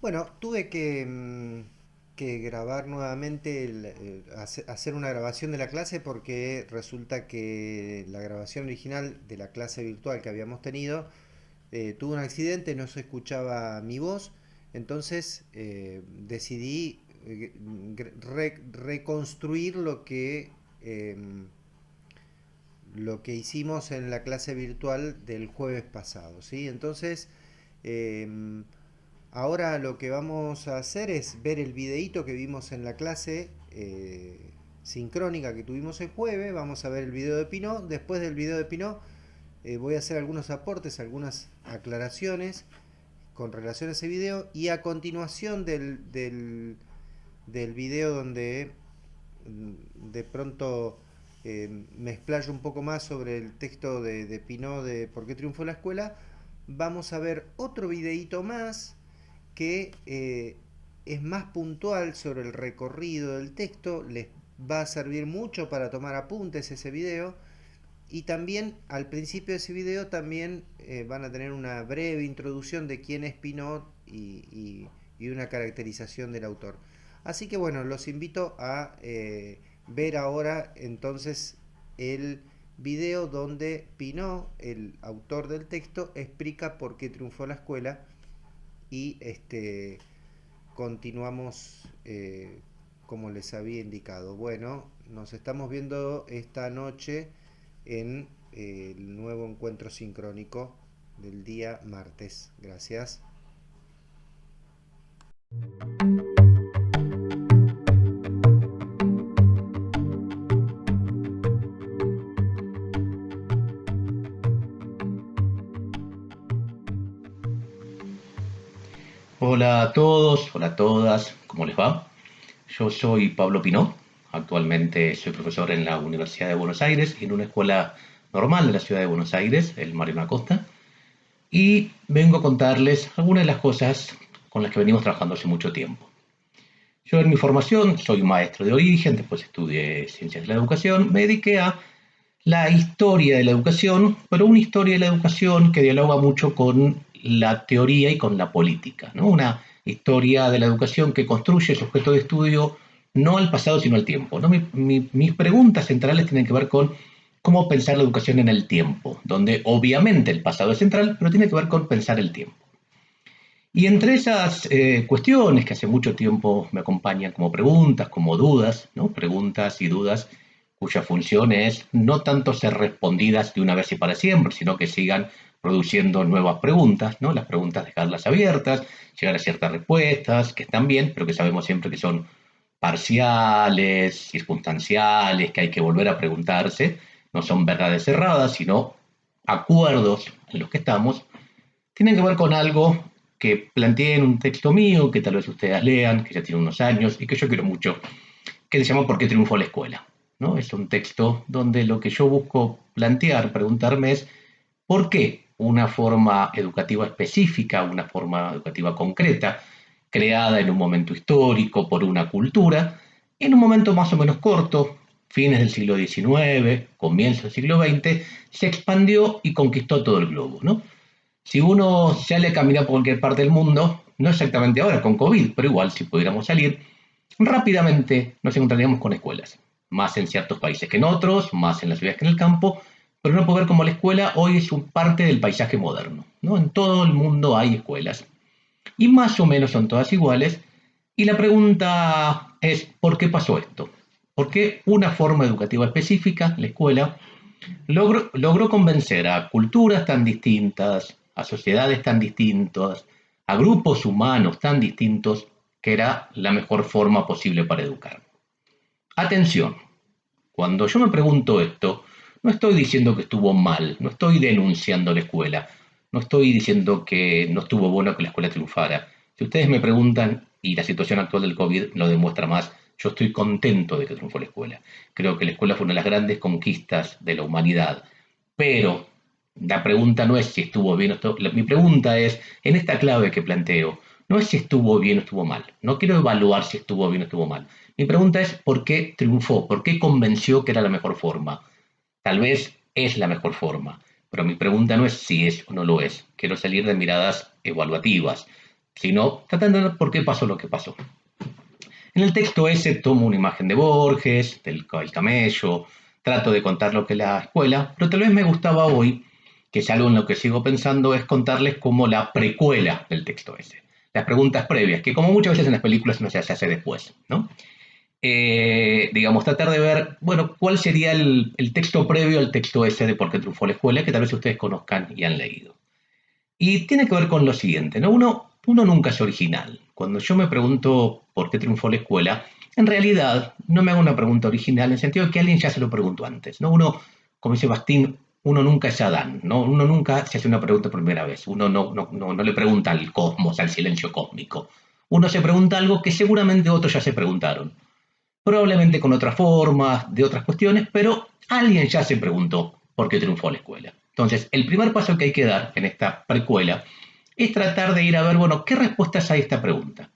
Bueno, tuve que grabar nuevamente, hacer una grabación de la clase porque resulta que la grabación original de la clase virtual que habíamos tenido tuvo un accidente, no se escuchaba mi voz, entonces decidí reconstruir lo que hicimos en la clase virtual del jueves pasado, ¿sí? Entonces, em, ahora lo que vamos a hacer es ver el videíto que vimos en la clase sincrónica que tuvimos el jueves. Vamos a ver el video de Pinot. Después del video de Pinot voy a hacer algunos aportes, algunas aclaraciones con relación a ese video. Y a continuación del video donde de pronto me explayo un poco más sobre el texto de Pinot de ¿Por qué triunfó la escuela? Vamos a ver otro videíto más que es más puntual sobre el recorrido del texto, les va a servir mucho para tomar apuntes ese video. Y también al principio de ese video también van a tener una breve introducción de quién es Pinot y una caracterización del autor. Así que bueno, los invito a ver ahora entonces el video donde Pinot, el autor del texto, explica por qué triunfó la escuela y continuamos como les había indicado. Bueno, nos estamos viendo esta noche en el nuevo encuentro sincrónico del día martes. Gracias. Hola a todos, hola a todas, ¿cómo les va? Yo soy Pablo Pinó, actualmente soy profesor en la Universidad de Buenos Aires, en una escuela normal de la ciudad de Buenos Aires, el Mariano Acosta, y vengo a contarles algunas de las cosas con las que venimos trabajando hace mucho tiempo. Yo en mi formación soy maestro de origen, después estudié ciencias de la educación, me dediqué a la historia de la educación, pero una historia de la educación que dialoga mucho con la teoría y con la política, ¿no? Una historia de la educación que construye su objeto de estudio no al pasado, sino al tiempo, ¿no? Mis preguntas centrales tienen que ver con cómo pensar la educación en el tiempo, donde obviamente el pasado es central, pero tiene que ver con pensar el tiempo. Y entre esas cuestiones que hace mucho tiempo me acompañan como preguntas, como dudas, ¿no? Preguntas y dudas cuya función es no tanto ser respondidas de una vez y para siempre, sino que sigan produciendo nuevas preguntas, ¿no? Las preguntas dejarlas abiertas, llegar a ciertas respuestas que están bien, pero que sabemos siempre que son parciales, circunstanciales, que hay que volver a preguntarse, no son verdades cerradas, sino acuerdos en los que estamos, tienen que ver con algo que planteé en un texto mío, que tal vez ustedes lean, que ya tiene unos años y que yo quiero mucho, que se llama ¿Por qué triunfó la escuela? ¿No? Es un texto donde lo que yo busco plantear, preguntarme es ¿por qué una forma educativa específica, una forma educativa concreta, creada en un momento histórico por una cultura, en un momento más o menos corto, fines del siglo XIX, comienzo del siglo XX, se expandió y conquistó todo el globo, ¿no? Si uno sale a caminar por cualquier parte del mundo, no exactamente ahora con COVID, pero igual si pudiéramos salir, rápidamente nos encontraríamos con escuelas, más en ciertos países que en otros, más en las ciudades que en el campo, pero uno puede ver cómo la escuela hoy es un parte del paisaje moderno, ¿no? En todo el mundo hay escuelas y más o menos son todas iguales. Y la pregunta es, ¿por qué pasó esto? ¿Por qué una forma educativa específica, la escuela, logró convencer a culturas tan distintas, a sociedades tan distintas, a grupos humanos tan distintos, que era la mejor forma posible para educar? Atención, cuando yo me pregunto esto, no estoy diciendo que estuvo mal, no estoy denunciando la escuela, no estoy diciendo que no estuvo bueno que la escuela triunfara. Si ustedes me preguntan, y la situación actual del COVID lo demuestra más, yo estoy contento de que triunfó la escuela. Creo que la escuela fue una de las grandes conquistas de la humanidad. Pero la pregunta no es si estuvo bien o estuvo, mi pregunta es, en esta clave que planteo, no es si estuvo bien o estuvo mal. No quiero evaluar si estuvo bien o estuvo mal. Mi pregunta es por qué triunfó, por qué convenció que era la mejor forma. Tal vez es la mejor forma, pero mi pregunta no es si es o no lo es. Quiero salir de miradas evaluativas. sino tratando de entender por qué pasó lo que pasó. En el texto ese tomo una imagen de Borges, del camello, trato de contar lo que es la escuela, pero tal vez me gustaba hoy, que es algo en lo que sigo pensando, es contarles como la precuela del texto ese. Las preguntas previas, que como muchas veces en las películas no se hace después, ¿no? Digamos, tratar de ver, bueno, cuál sería el texto previo al texto ese de Por qué triunfó la escuela, que tal vez ustedes conozcan y han leído. Y tiene que ver con lo siguiente, ¿no? Uno nunca es original. Cuando yo me pregunto por qué triunfó la escuela, en realidad no me hago una pregunta original en el sentido de que alguien ya se lo preguntó antes, ¿no? Uno, como dice Bastín, uno nunca es Adán, ¿no? Uno nunca se hace una pregunta por primera vez. Uno no le pregunta al cosmos, al silencio cósmico. Uno se pregunta algo que seguramente otros ya se preguntaron. Probablemente con otras formas, de otras cuestiones, pero alguien ya se preguntó por qué triunfó la escuela. Entonces, el primer paso que hay que dar en esta precuela es tratar de ir a ver, bueno, ¿qué respuestas hay a esta pregunta?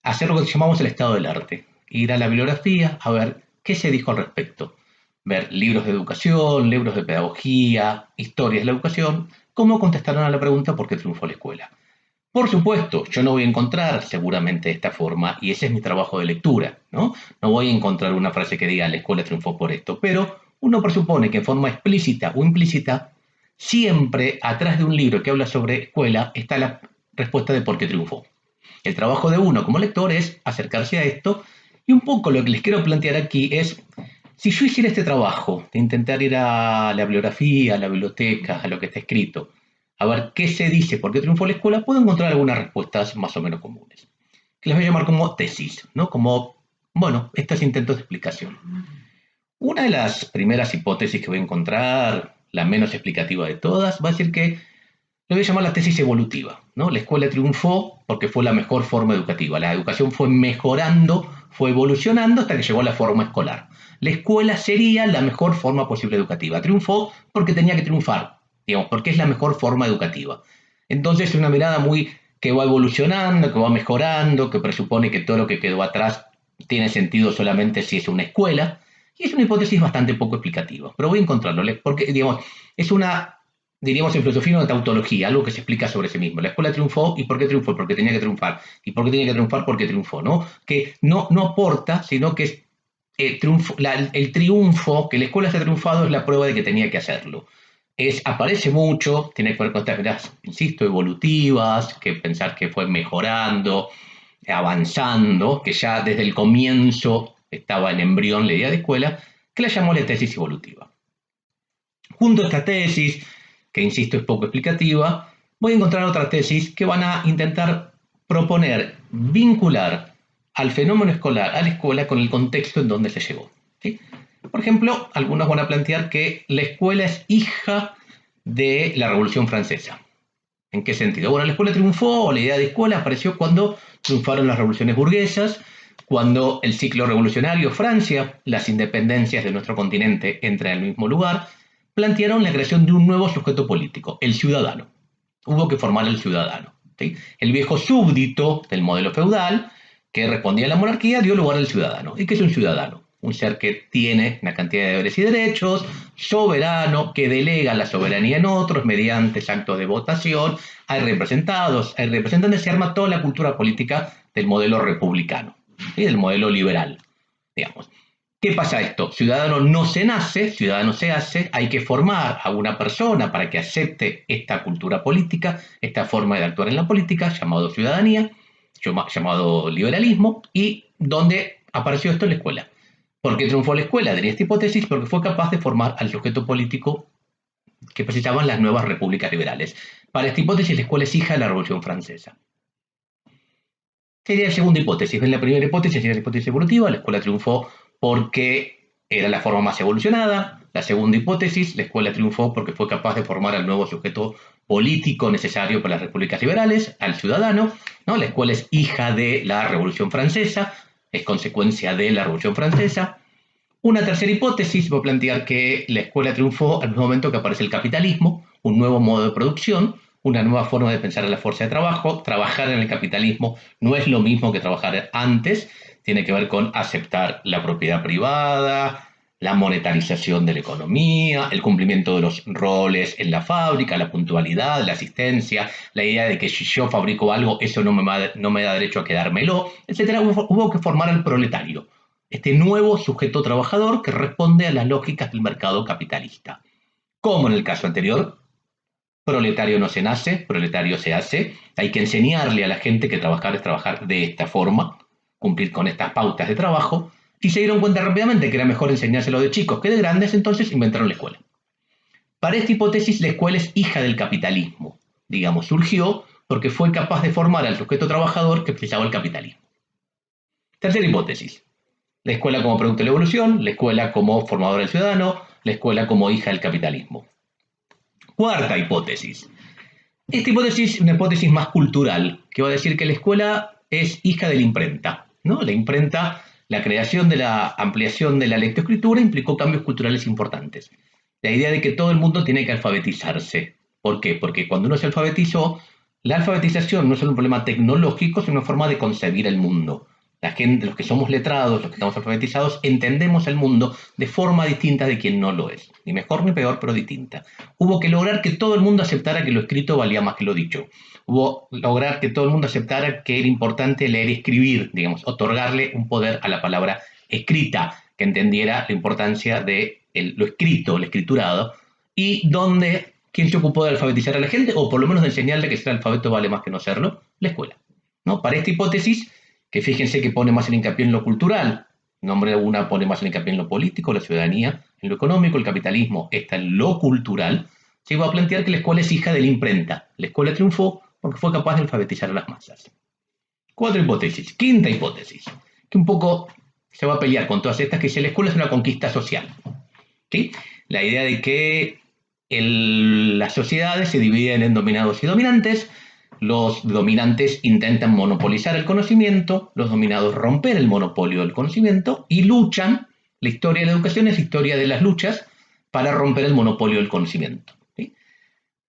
Hacer lo que llamamos el estado del arte. Ir a la bibliografía a ver qué se dijo al respecto. Ver libros de educación, libros de pedagogía, historias de la educación, cómo contestaron a la pregunta por qué triunfó la escuela. Por supuesto, yo no voy a encontrar seguramente esta forma, y ese es mi trabajo de lectura, ¿no? No voy a encontrar una frase que diga la escuela triunfó por esto, pero uno presupone que en forma explícita o implícita, siempre atrás de un libro que habla sobre escuela está la respuesta de por qué triunfó. El trabajo de uno como lector es acercarse a esto, y un poco lo que les quiero plantear aquí es, si yo hiciera este trabajo de intentar ir a la bibliografía, a la biblioteca, a lo que está escrito, a ver qué se dice, por qué triunfó la escuela, puedo encontrar algunas respuestas más o menos comunes, que les voy a llamar como tesis, ¿no? Como, bueno, estos intentos de explicación. Una de las primeras hipótesis que voy a encontrar, la menos explicativa de todas, va a decir que lo voy a llamar la tesis evolutiva, ¿no? La escuela triunfó porque fue la mejor forma educativa. La educación fue mejorando, fue evolucionando hasta que llegó a la forma escolar. La escuela sería la mejor forma posible educativa. Triunfó porque tenía que triunfar, digamos, porque es la mejor forma educativa. Entonces es una mirada muy que va evolucionando, que va mejorando, que presupone que todo lo que quedó atrás tiene sentido solamente si es una escuela. Y es una hipótesis bastante poco explicativa, pero voy a encontrarlo, porque, digamos, es una, diríamos en filosofía, una tautología, algo que se explica sobre sí mismo. La escuela triunfó, ¿y por qué triunfó? Porque tenía que triunfar. ¿Y por qué tenía que triunfar? Porque triunfó, ¿no? Que no aporta, sino que es el triunfo, que la escuela haya triunfado es la prueba de que tenía que hacerlo. Aparece mucho, tiene que ver con estas ideas, insisto, evolutivas, que pensar que fue mejorando, avanzando, que ya desde el comienzo estaba en embrión la idea de escuela, que la llamó la tesis evolutiva. Junto a esta tesis, que insisto es poco explicativa, voy a encontrar otras tesis que van a intentar proponer, vincular al fenómeno escolar, a la escuela, con el contexto en donde se llegó. ¿Sí? Por ejemplo, algunos van a plantear que la escuela es hija de la Revolución Francesa. ¿En qué sentido? Bueno, la escuela triunfó, o la idea de escuela apareció cuando triunfaron las revoluciones burguesas, cuando el ciclo revolucionario, Francia, las independencias de nuestro continente entran en el mismo lugar, plantearon la creación de un nuevo sujeto político, el ciudadano. Hubo que formar el ciudadano. ¿Sí? El viejo súbdito del modelo feudal, que respondía a la monarquía, dio lugar al ciudadano. ¿Y qué es un ciudadano? Un ser que tiene una cantidad de deberes y derechos, soberano, que delega la soberanía en otros mediante actos de votación. Hay representados, hay representantes, se arma toda la cultura política del modelo republicano, ¿sí? Del modelo liberal, digamos. ¿Qué pasa esto? Ciudadano no se nace, ciudadano se hace, hay que formar a una persona para que acepte esta cultura política, esta forma de actuar en la política, llamado ciudadanía, llamado liberalismo, y donde apareció esto en la escuela. ¿Por qué triunfó la escuela? Diría esta hipótesis, porque fue capaz de formar al sujeto político que precisaban las nuevas repúblicas liberales. Para esta hipótesis, la escuela es hija de la Revolución Francesa. Sería la segunda hipótesis. En la primera hipótesis sería la hipótesis evolutiva, la escuela triunfó porque era la forma más evolucionada. La segunda hipótesis, la escuela triunfó porque fue capaz de formar al nuevo sujeto político necesario para las repúblicas liberales, al ciudadano, ¿no? La escuela es hija de la Revolución Francesa, es consecuencia de la Revolución Francesa. Una tercera hipótesis va a plantear que la escuela triunfó al mismo momento que aparece el capitalismo, un nuevo modo de producción, una nueva forma de pensar en la fuerza de trabajo. Trabajar en el capitalismo no es lo mismo que trabajar antes, tiene que ver con aceptar la propiedad privada, la monetarización de la economía, el cumplimiento de los roles en la fábrica, la puntualidad, la asistencia, la idea de que si yo fabrico algo, eso no me da derecho a quedármelo, etcétera. Hubo que formar al proletario, este nuevo sujeto trabajador que responde a las lógicas del mercado capitalista. Como en el caso anterior, proletario no se nace, proletario se hace. Hay que enseñarle a la gente que trabajar es trabajar de esta forma, cumplir con estas pautas de trabajo, y se dieron cuenta rápidamente que era mejor enseñárselo de chicos que de grandes, entonces inventaron la escuela. Para esta hipótesis, la escuela es hija del capitalismo. Digamos, surgió porque fue capaz de formar al sujeto trabajador que precisaba el capitalismo. Tercera hipótesis. La escuela como producto de la evolución, la escuela como formadora del ciudadano, la escuela como hija del capitalismo. Cuarta hipótesis. Esta hipótesis es una hipótesis más cultural, que va a decir que la escuela es hija de la imprenta, ¿no? La imprenta, la creación de la ampliación de la lectoescritura implicó cambios culturales importantes. La idea de que todo el mundo tiene que alfabetizarse. ¿Por qué? Porque cuando uno se alfabetizó, la alfabetización no es solo un problema tecnológico, sino una forma de concebir el mundo. La gente, los que somos letrados, los que estamos alfabetizados, entendemos el mundo de forma distinta de quien no lo es. Ni mejor ni peor, pero distinta. Hubo que lograr que todo el mundo aceptara que lo escrito valía más que lo dicho. Hubo que lograr que todo el mundo aceptara que era importante leer y escribir, digamos, otorgarle un poder a la palabra escrita, que entendiera la importancia de lo escrito, el escriturado, y donde, ¿quién se ocupó de alfabetizar a la gente? O por lo menos de enseñarle que ser alfabeto vale más que no serlo, la escuela. ¿No? Para esta hipótesis, que fíjense que pone más el hincapié en lo cultural, nombre alguna pone más el hincapié en lo político, la ciudadanía, en lo económico, el capitalismo está en lo cultural, se iba a plantear que la escuela es hija de la imprenta. La escuela triunfó porque fue capaz de alfabetizar a las masas. Cuarta hipótesis. Quinta hipótesis, que un poco se va a pelear con todas estas, que dice la escuela es una conquista social. ¿Sí? La idea de que las sociedades se dividen en dominados y dominantes, los dominantes intentan monopolizar el conocimiento, los dominados romper el monopolio del conocimiento y luchan, la historia de la educación es la historia de las luchas para romper el monopolio del conocimiento. ¿Sí?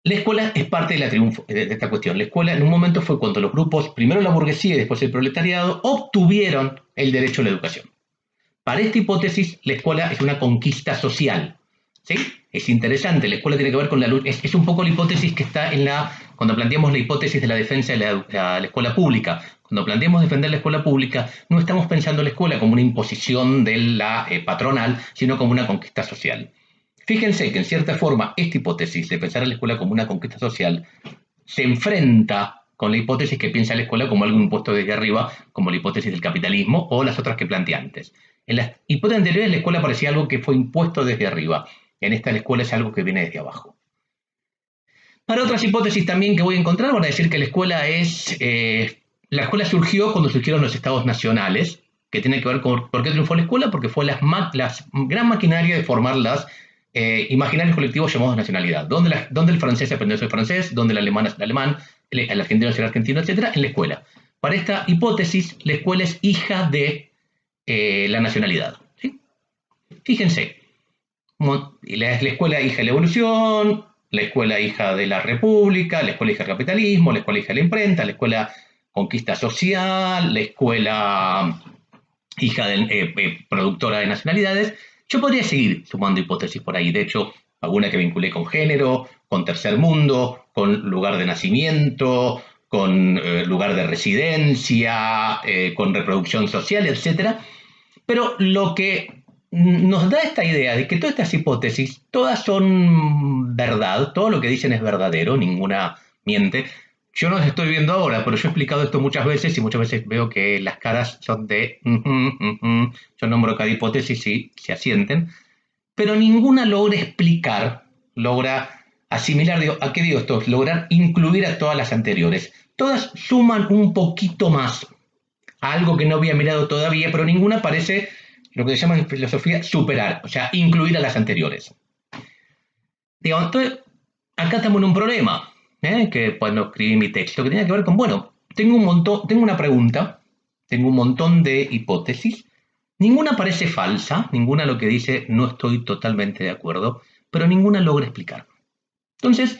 La escuela es parte de, de esta cuestión. La escuela en un momento fue cuando los grupos, primero la burguesía y después el proletariado, obtuvieron el derecho a la educación. Para esta hipótesis, la escuela es una conquista social. ¿Sí? Es interesante, la escuela tiene que ver con la lucha. Es un poco la hipótesis que está cuando planteamos la hipótesis de la defensa de la escuela pública. Cuando planteamos defender la escuela pública, no estamos pensando la escuela como una imposición de la patronal, sino como una conquista social. Fíjense que en cierta forma esta hipótesis de pensar a la escuela como una conquista social se enfrenta con la hipótesis que piensa la escuela como algo impuesto desde arriba, como la hipótesis del capitalismo o las otras que planteé antes. En las hipótesis anteriores la escuela parecía algo que fue impuesto desde arriba. En esta la escuela es algo que viene desde abajo. Para otras hipótesis también que voy a encontrar, van a decir que la escuela la escuela surgió cuando surgieron los estados nacionales, que tiene que ver con por qué triunfó la escuela, porque fue la gran maquinaria de formar los imaginarios colectivos llamados nacionalidad. ¿Dónde el francés aprendió a ser francés? ¿Dónde el alemán es el alemán? El argentino es el argentino, etcétera? En la escuela. Para esta hipótesis, la escuela es hija de la nacionalidad. ¿Sí? Fíjense, la escuela hija de la evolución, la escuela hija de la república, la escuela hija del capitalismo, la escuela hija de la imprenta, la escuela conquista social, la escuela hija de productora de nacionalidades. Yo podría seguir sumando hipótesis por ahí, de hecho, alguna que vinculé con género, con tercer mundo, con lugar de nacimiento, con lugar de residencia, con reproducción social, etc. Pero lo que nos da esta idea de que todas estas hipótesis, todas son verdad, todo lo que dicen es verdadero, ninguna miente. Yo no las estoy viendo ahora, pero yo he explicado esto muchas veces y muchas veces veo que las caras son de yo nombro cada hipótesis y se asienten, pero ninguna logra explicar, logra asimilar, ¿a qué digo esto? Lograr incluir a todas las anteriores. Todas suman un poquito más a algo que no había mirado todavía, pero ninguna parece lo que se llama en filosofía superar, o sea, incluir a las anteriores. Digo, entonces, acá estamos en un problema, que cuando escribí mi texto, que tenía que ver con, bueno, tengo una pregunta, tengo un montón de hipótesis, ninguna parece falsa, ninguna lo que dice no estoy totalmente de acuerdo, pero ninguna logra explicar. Entonces,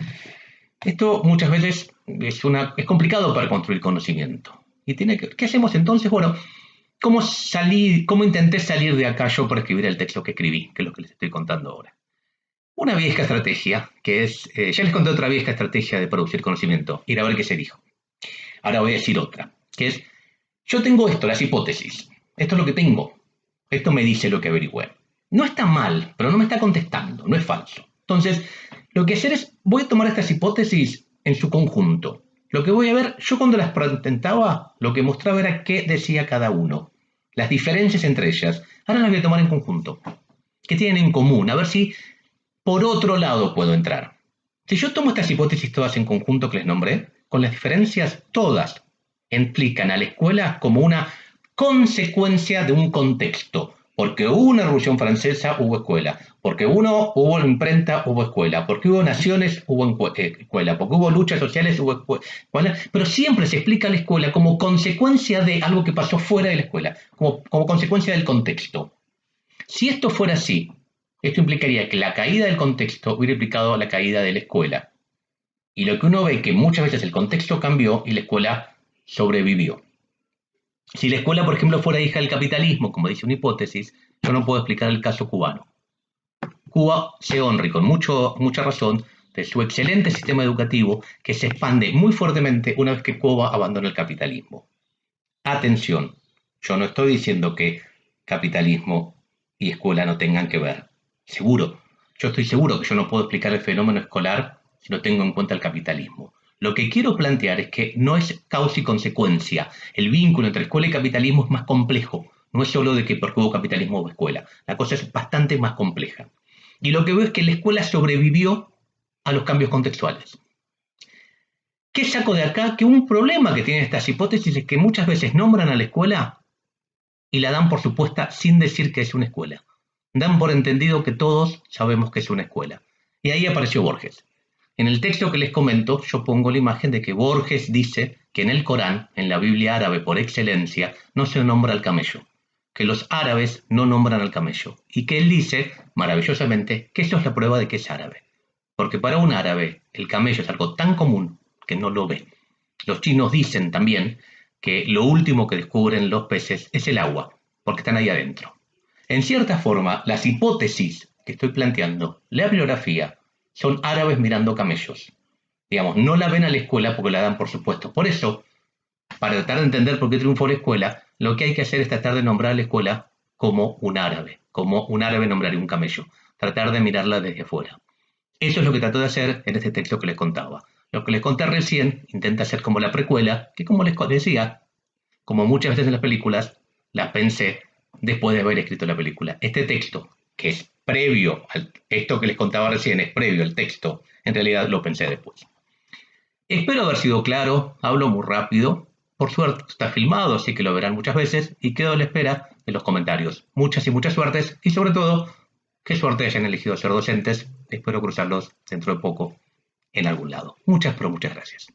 esto muchas veces es complicado para construir conocimiento. ¿Qué hacemos entonces? Bueno, cómo intenté salir de acá yo para escribir el texto que escribí, que es lo que les estoy contando ahora. Una vieja estrategia, que es, ya les conté otra vieja estrategia de producir conocimiento, ir a ver qué se dijo. Ahora voy a decir otra, que es, yo tengo esto, las hipótesis, esto es lo que tengo, esto me dice lo que averigüé. No está mal, pero no me está contestando, no es falso. Entonces, lo que hacer es, voy a tomar estas hipótesis en su conjunto. Lo que voy a ver, yo cuando las presentaba, lo que mostraba era qué decía cada uno, las diferencias entre ellas. Ahora las voy a tomar en conjunto. ¿Qué tienen en común? A ver si por otro lado puedo entrar. Si yo tomo estas hipótesis todas en conjunto que les nombré, con las diferencias todas implican a la escuela como una consecuencia de un contexto. Porque hubo una revolución francesa, hubo escuela. Porque hubo imprenta, hubo escuela. Porque hubo naciones, hubo escuela. Porque hubo luchas sociales, hubo escuela. Pero siempre se explica la escuela como consecuencia de algo que pasó fuera de la escuela, como consecuencia del contexto. Si esto fuera así, esto implicaría que la caída del contexto hubiera implicado la caída de la escuela. Y lo que uno ve es que muchas veces el contexto cambió y la escuela sobrevivió. Si la escuela, por ejemplo, fuera hija del capitalismo, como dice una hipótesis, yo no puedo explicar el caso cubano. Cuba se honra, y con mucha razón, de su excelente sistema educativo que se expande muy fuertemente una vez que Cuba abandona el capitalismo. Atención, yo no estoy diciendo que capitalismo y escuela no tengan que ver. Seguro, yo estoy seguro que yo no puedo explicar el fenómeno escolar si no tengo en cuenta el capitalismo. Lo que quiero plantear es que no es causa y consecuencia. El vínculo entre escuela y capitalismo es más complejo. No es solo de que porque hubo capitalismo hubo escuela. La cosa es bastante más compleja. Y lo que veo es que la escuela sobrevivió a los cambios contextuales. ¿Qué saco de acá? Que un problema que tienen estas hipótesis es que muchas veces nombran a la escuela y la dan por supuesta sin decir que es una escuela. Dan por entendido que todos sabemos que es una escuela. Y ahí apareció Borges. En el texto que les comento, yo pongo la imagen de que Borges dice que en el Corán, en la Biblia árabe por excelencia, no se nombra al camello, que los árabes no nombran al camello, y que él dice, maravillosamente, que eso es la prueba de que es árabe. Porque para un árabe, el camello es algo tan común que no lo ve. Los chinos dicen también que lo último que descubren los peces es el agua, porque están ahí adentro. En cierta forma, las hipótesis que estoy planteando, la bibliografía, son árabes mirando camellos. Digamos, no la ven a la escuela porque la dan por supuesto. Por eso, para tratar de entender por qué triunfó la escuela, lo que hay que hacer es tratar de nombrar a la escuela como un árabe nombraría un camello. Tratar de mirarla desde afuera. Eso es lo que trató de hacer en este texto que les contaba. Lo que les conté recién intenta ser como la precuela, que como les decía, como muchas veces en las películas, la pensé después de haber escrito la película. Este texto, que es previo al esto que les contaba recién, es previo al texto, en realidad lo pensé después. Espero haber sido claro, hablo muy rápido, por suerte está filmado, así que lo verán muchas veces, y quedo a la espera de los comentarios. Muchas y muchas suertes, y sobre todo, qué suerte hayan elegido ser docentes. Espero cruzarlos dentro de poco en algún lado. Muchas, pero muchas gracias.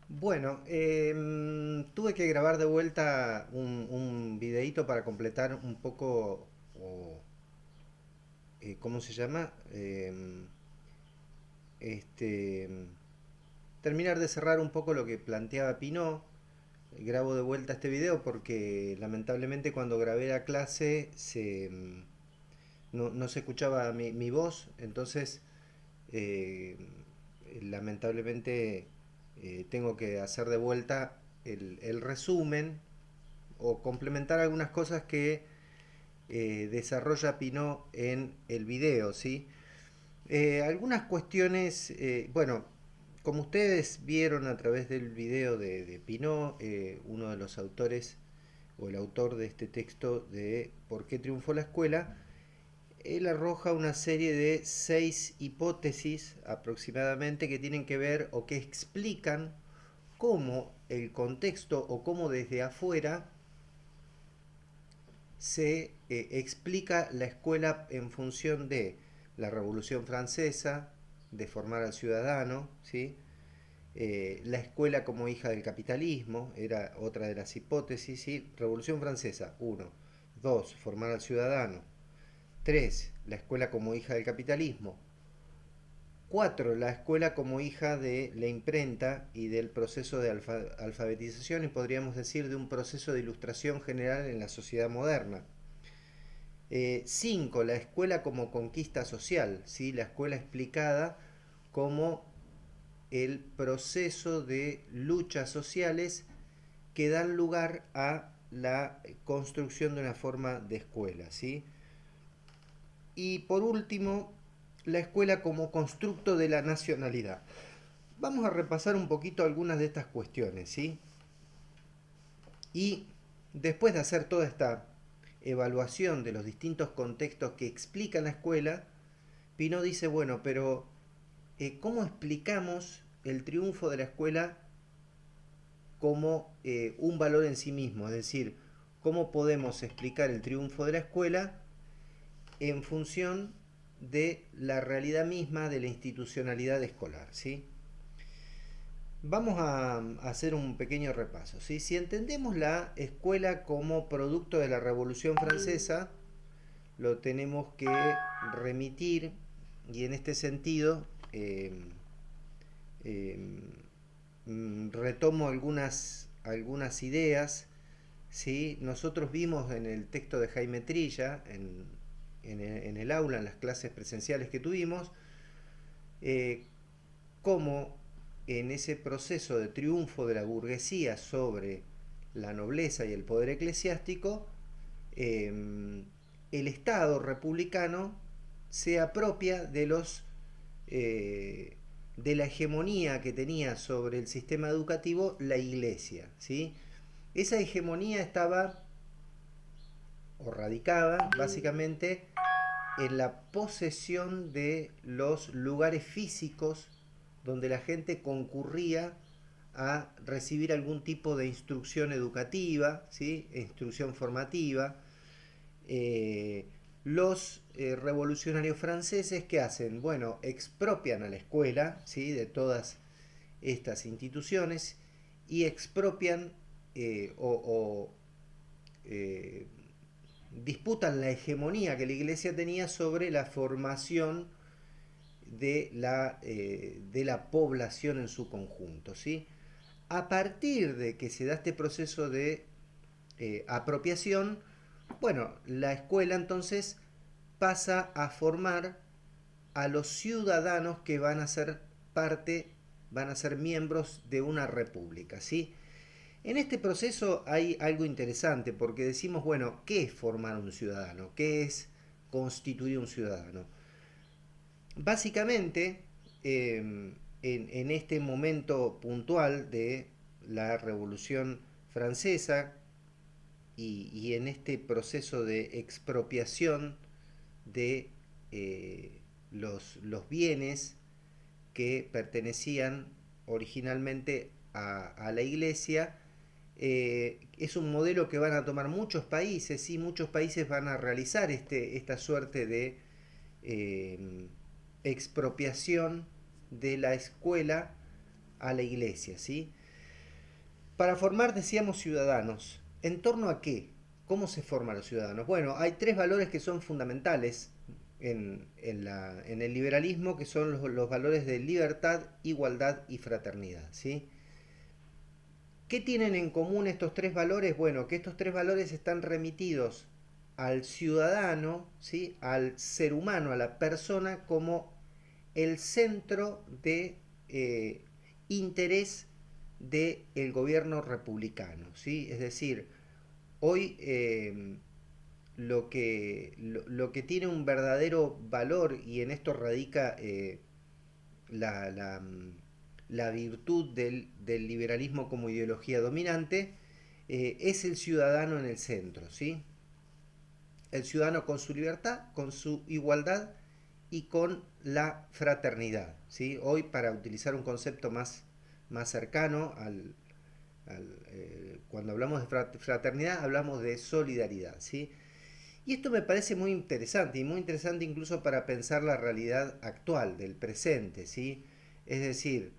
Bueno, tuve que grabar de vuelta un videíto para completar un poco, ¿cómo se llama? Este, terminar de cerrar un poco lo que planteaba Pinot. Grabo de vuelta este video porque lamentablemente cuando grabé la clase no se escuchaba mi voz, entonces eh, lamentablemente tengo que hacer de vuelta el resumen o complementar algunas cosas que desarrolla Pinot en el video, ¿sí? Algunas cuestiones, bueno, como ustedes vieron a través del video de Pinot, uno de los autores o el autor de este texto de ¿Por qué triunfó la escuela? Él arroja una serie de 6 hipótesis aproximadamente que tienen que ver o que explican cómo el contexto o cómo desde afuera se explica la escuela en función de la Revolución Francesa, de formar al ciudadano, ¿sí? La escuela como hija del capitalismo era otra de las hipótesis, ¿sí? Revolución Francesa, uno. Dos, formar al ciudadano. Tres, la escuela como hija del capitalismo. 4, la escuela como hija de la imprenta y del proceso de alfabetización y podríamos decir de un proceso de ilustración general en la sociedad moderna. 5, la escuela como conquista social, ¿sí? La escuela explicada como el proceso de luchas sociales que dan lugar a la construcción de una forma de escuela, ¿sí? Y por último, la escuela como constructo de la nacionalidad. Vamos a repasar un poquito algunas de estas cuestiones, ¿sí? Y después de hacer toda esta evaluación de los distintos contextos que explican la escuela, Pino dice, bueno, pero ¿cómo explicamos el triunfo de la escuela como un valor en sí mismo? Es decir, ¿cómo podemos explicar el triunfo de la escuela en función de la realidad misma de la institucionalidad escolar, ¿sí? Vamos a hacer un pequeño repaso, ¿sí? Si entendemos la escuela como producto de la Revolución Francesa, lo tenemos que remitir, y en este sentido eh, retomo algunas ideas, ¿sí? Nosotros vimos en el texto de Jaime Trilla, en el aula, en las clases presenciales que tuvimos, eh, cómo en ese proceso de triunfo de la burguesía sobre la nobleza y el poder eclesiástico, el Estado republicano se apropia de la hegemonía que tenía sobre el sistema educativo la Iglesia, ¿sí? Esa hegemonía estaba o radicaba básicamente en la posesión de los lugares físicos donde la gente concurría a recibir algún tipo de instrucción educativa, ¿sí? Instrucción formativa. Los revolucionarios franceses, ¿qué hacen? Bueno, expropian a la escuela, ¿sí? De todas estas instituciones y expropian o eh, disputan la hegemonía que la iglesia tenía sobre la formación de la población en su conjunto, ¿sí? A partir de que se da este proceso de apropiación, bueno, la escuela entonces pasa a formar a los ciudadanos que van a ser parte, van a ser miembros de una república, ¿sí? En este proceso hay algo interesante porque decimos, bueno, ¿qué es formar un ciudadano? ¿Qué es constituir un ciudadano? Básicamente, en este momento puntual de la Revolución Francesa y en este proceso de expropiación de los bienes que pertenecían originalmente a la iglesia, es un modelo que van a tomar muchos países y muchos países van a realizar esta suerte de eh, expropiación de la escuela a la iglesia, ¿sí? Para formar, decíamos, ciudadanos. ¿En torno a qué? ¿Cómo se forman los ciudadanos? Bueno, hay tres valores que son fundamentales en el liberalismo, que son los valores de libertad, igualdad y fraternidad, ¿sí? ¿Qué tienen en común estos tres valores? Bueno, que estos tres valores están remitidos al ciudadano, ¿sí? Al ser humano, a la persona, como el centro de interés del gobierno republicano, ¿sí? Es decir, hoy lo que tiene un verdadero valor, y en esto radica la, la, la virtud del liberalismo como ideología dominante, es el ciudadano en el centro, ¿sí? El ciudadano con su libertad, con su igualdad y con la fraternidad, ¿sí? Hoy, para utilizar un concepto más cercano cuando hablamos de fraternidad, hablamos de solidaridad, ¿sí? Y esto me parece muy interesante, y muy interesante incluso para pensar la realidad actual, del presente, ¿sí? Es decir,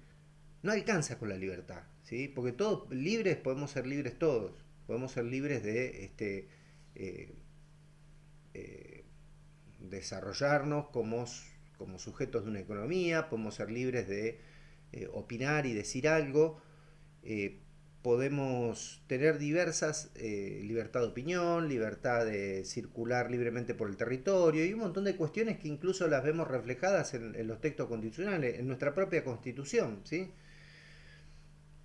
no alcanza con la libertad, ¿sí? Porque todos libres podemos ser libres todos, podemos ser libres de eh, desarrollarnos como sujetos de una economía, podemos ser libres de opinar y decir algo, eh, podemos tener diversas, libertad de opinión, libertad de circular libremente por el territorio y un montón de cuestiones que incluso las vemos reflejadas en los textos constitucionales, en nuestra propia constitución, ¿sí?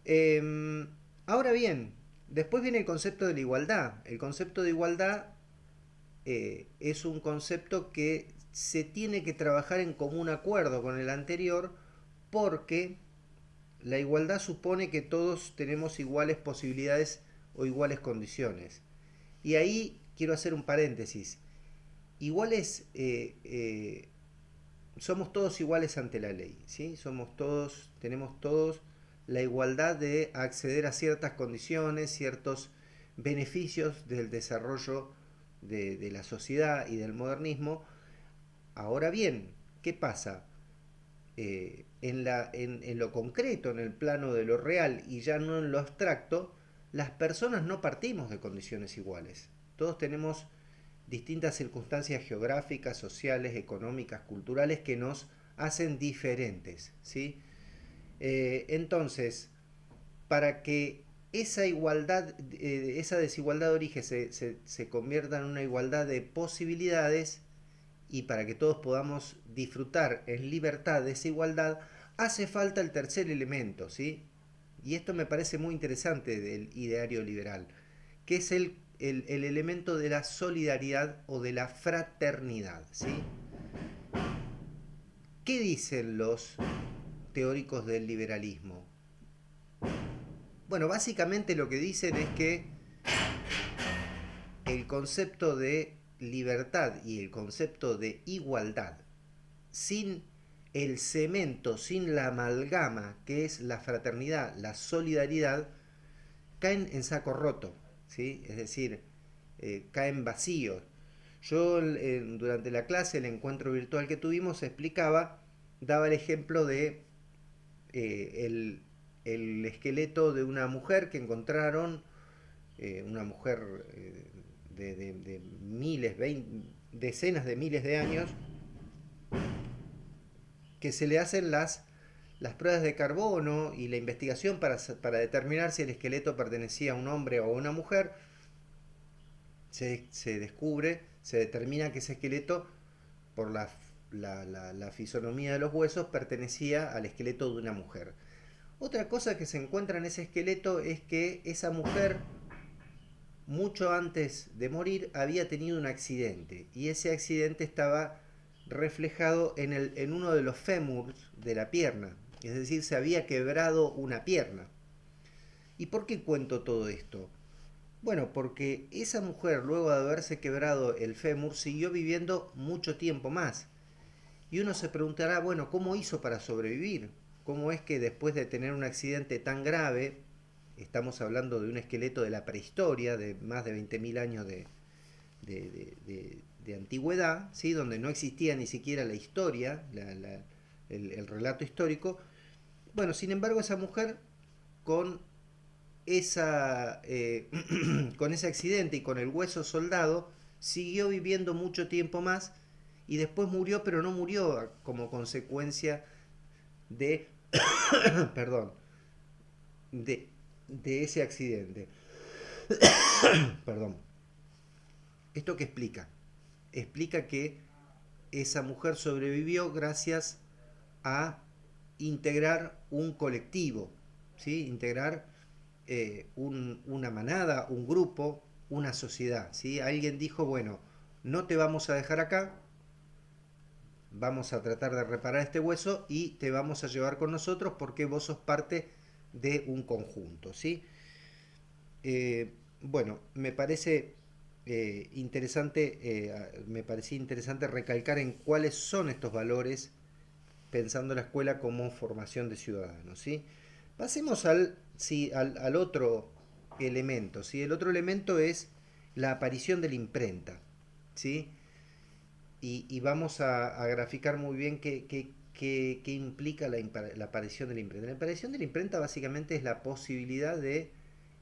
Eh, Ahora bien, después viene el concepto de la igualdad. El concepto de igualdad es un concepto que se tiene que trabajar en común acuerdo con el anterior porque la igualdad supone que todos tenemos iguales posibilidades o iguales condiciones. Y ahí quiero hacer un paréntesis. Iguales, somos todos iguales ante la ley, ¿sí? Somos todos, tenemos todos la igualdad de acceder a ciertas condiciones, ciertos beneficios del desarrollo de la sociedad y del modernismo. Ahora bien, ¿qué pasa? En lo concreto, en el plano de lo real y ya no en lo abstracto, las personas no partimos de condiciones iguales. Todos tenemos distintas circunstancias geográficas, sociales, económicas, culturales que nos hacen diferentes, ¿sí? Entonces, para que esa igualdad, esa desigualdad de origen se convierta en una igualdad de posibilidades y para que todos podamos disfrutar en libertad de esa igualdad, hace falta el tercer elemento, ¿sí? Y esto me parece muy interesante del ideario liberal, que es el elemento de la solidaridad o de la fraternidad, ¿sí? ¿Qué dicen los teóricos del liberalismo? Bueno, básicamente lo que dicen es que el concepto de libertad y el concepto de igualdad sin el cemento, sin la amalgama que es la fraternidad, la solidaridad, caen en saco roto, ¿sí? Es decir, caen vacíos. Yo durante la clase, el encuentro virtual que tuvimos, explicaba, daba el ejemplo de el esqueleto de una mujer que encontraron, una mujer de miles, decenas de miles de años, que se le hacen las pruebas de carbono y la investigación para determinar si el esqueleto pertenecía a un hombre o a una mujer, se descubre, se determina que ese esqueleto, por la fisonomía de los huesos, pertenecía al esqueleto de una mujer. Otra cosa que se encuentra en ese esqueleto es que esa mujer, mucho antes de morir, había tenido un accidente y ese accidente estaba reflejado en uno de los fémurs de la pierna, es decir, se había quebrado una pierna. ¿Y por qué cuento todo esto? Bueno, porque esa mujer, luego de haberse quebrado el fémur, siguió viviendo mucho tiempo más. Y uno se preguntará, bueno, ¿cómo hizo para sobrevivir? ¿Cómo es que después de tener un accidente tan grave, estamos hablando de un esqueleto de la prehistoria, de más de 20.000 años de antigüedad, ¿sí? Donde no existía ni siquiera la historia, el relato histórico? Bueno, sin embargo, esa mujer con con ese accidente y con el hueso soldado, siguió viviendo mucho tiempo más y después murió, pero no murió como consecuencia de, perdón, de, de ese accidente. Perdón. ¿Esto qué explica? Explica que esa mujer sobrevivió gracias a integrar un colectivo, ¿sí? Integrar una manada, un grupo, una sociedad, ¿sí? Alguien dijo, bueno, no te vamos a dejar acá, vamos a tratar de reparar este hueso y te vamos a llevar con nosotros porque vos sos parte de un conjunto, ¿sí? Bueno, me parecía interesante recalcar en cuáles son estos valores pensando la escuela como formación de ciudadanos, ¿sí? Pasemos sí, al otro elemento, ¿sí? El otro elemento es la aparición de la imprenta, ¿sí? Y vamos a graficar muy bien qué implica la aparición de la imprenta. La aparición de la imprenta básicamente es la posibilidad de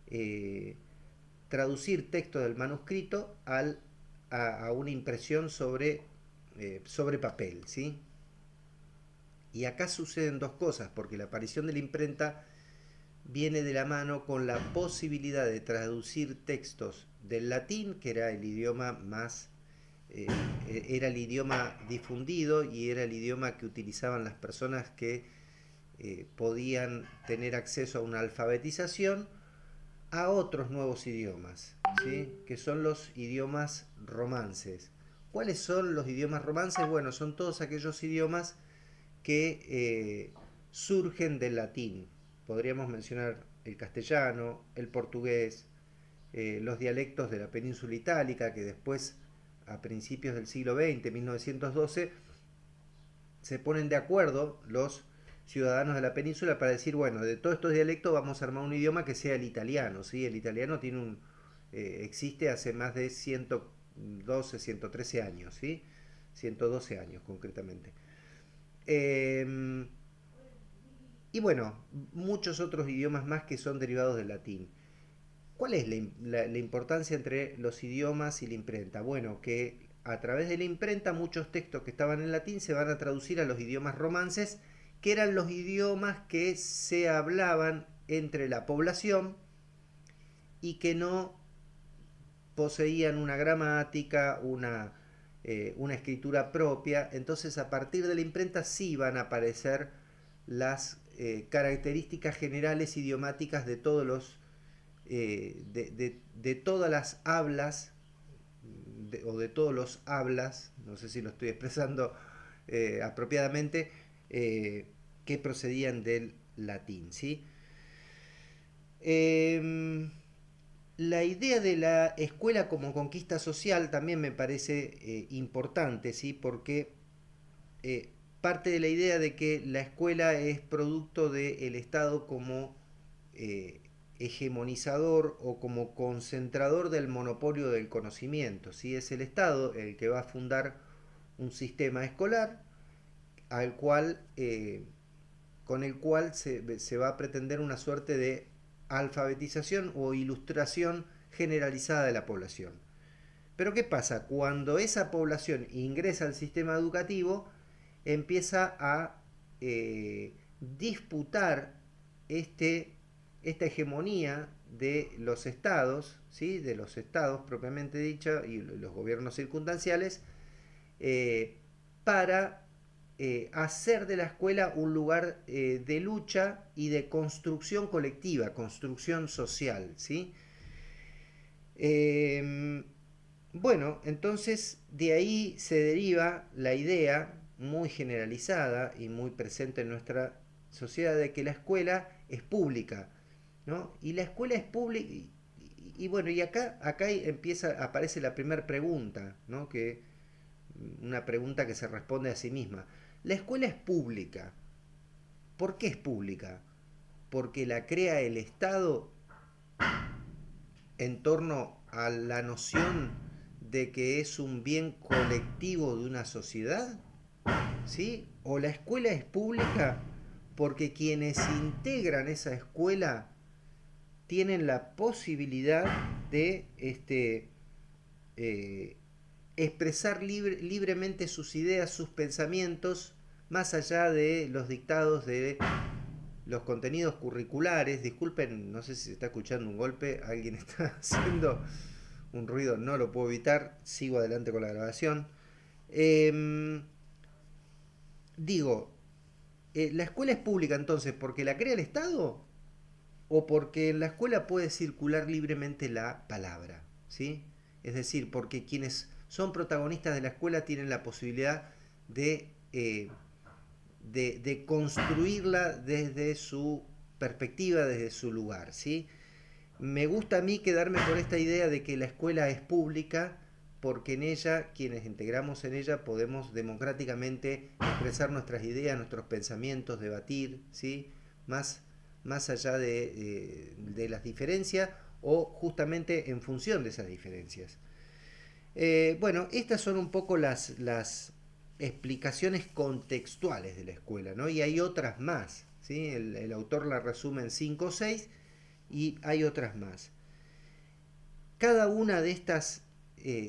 eh, traducir texto del manuscrito a una impresión sobre papel, ¿sí? Y acá suceden dos cosas, porque la aparición de la imprenta viene de la mano con la posibilidad de traducir textos del latín, que era el idioma más, eh, era el idioma difundido y era el idioma que utilizaban las personas que podían tener acceso a una alfabetización, a otros nuevos idiomas, ¿sí? Que son los idiomas romances. ¿Cuáles son los idiomas romances? Bueno, son todos aquellos idiomas que surgen del latín. Podríamos mencionar el castellano, el portugués, los dialectos de la península itálica, que después, a principios del siglo XX, 1912, se ponen de acuerdo los ciudadanos de la península para decir, bueno, de todos estos dialectos vamos a armar un idioma que sea el italiano, ¿sí? El italiano tiene existe hace más de 112, 113 años, ¿sí? 112 años concretamente. Eh, y bueno, muchos otros idiomas más que son derivados del latín. ¿Cuál es la importancia entre los idiomas y la imprenta? Bueno, que a través de la imprenta muchos textos que estaban en latín se van a traducir a los idiomas romances, que eran los idiomas que se hablaban entre la población y que no poseían una gramática, una escritura propia. Entonces, a partir de la imprenta sí van a aparecer las características generales idiomáticas de todos de todas las hablas o de todos los hablas, no sé si lo estoy expresando apropiadamente, que procedían del latín, ¿sí? Eh, la idea de la escuela como conquista social también me parece importante, ¿sí? Porque eh, parte de la idea de que la escuela es producto del Estado como eh, hegemonizador o como concentrador del monopolio del conocimiento, ¿sí? Es el Estado el que va a fundar un sistema escolar al cual, con el cual se va a pretender una suerte de alfabetización o ilustración generalizada de la población. Pero ¿qué pasa? Cuando esa población ingresa al sistema educativo, empieza a disputar este, esta hegemonía de los estados, ¿sí? De los estados propiamente dicho, y los gobiernos circunstanciales, eh, para hacer de la escuela un lugar de lucha y de construcción colectiva, construcción social, ¿sí? Eh, bueno, entonces de ahí se deriva la idea muy generalizada y muy presente en nuestra sociedad de que la escuela es pública, ¿no? Y la escuela es pública y bueno, y acá aparece la primera pregunta, ¿no? Que una pregunta que se responde a sí misma. La escuela es pública. ¿Por qué es pública? Porque la crea el Estado en torno a la noción de que es un bien colectivo de una sociedad, ¿sí? O la escuela es pública porque quienes integran esa escuela tienen la posibilidad de eh, expresar libremente sus ideas, sus pensamientos, más allá de los dictados de los contenidos curriculares. Disculpen, no sé si se está escuchando un golpe, alguien está haciendo un ruido, no lo puedo evitar, sigo adelante con la grabación. Eh, digo, ¿la escuela es pública entonces porque la crea el Estado o porque en la escuela puede circular libremente la palabra? ¿Sí? Es decir, porque quienes son protagonistas de la escuela tienen la posibilidad de construirla desde su perspectiva, desde su lugar, ¿sí? Me gusta a mí quedarme con esta idea de que la escuela es pública porque en ella, quienes integramos en ella, podemos democráticamente expresar nuestras ideas, nuestros pensamientos, debatir, ¿sí? Más allá de las diferencias o justamente en función de esas diferencias. Bueno, estas son un poco las explicaciones contextuales de la escuela, ¿no? Y hay otras más, ¿sí? El autor la resume en 5 o 6 y hay otras más. Cada una de estas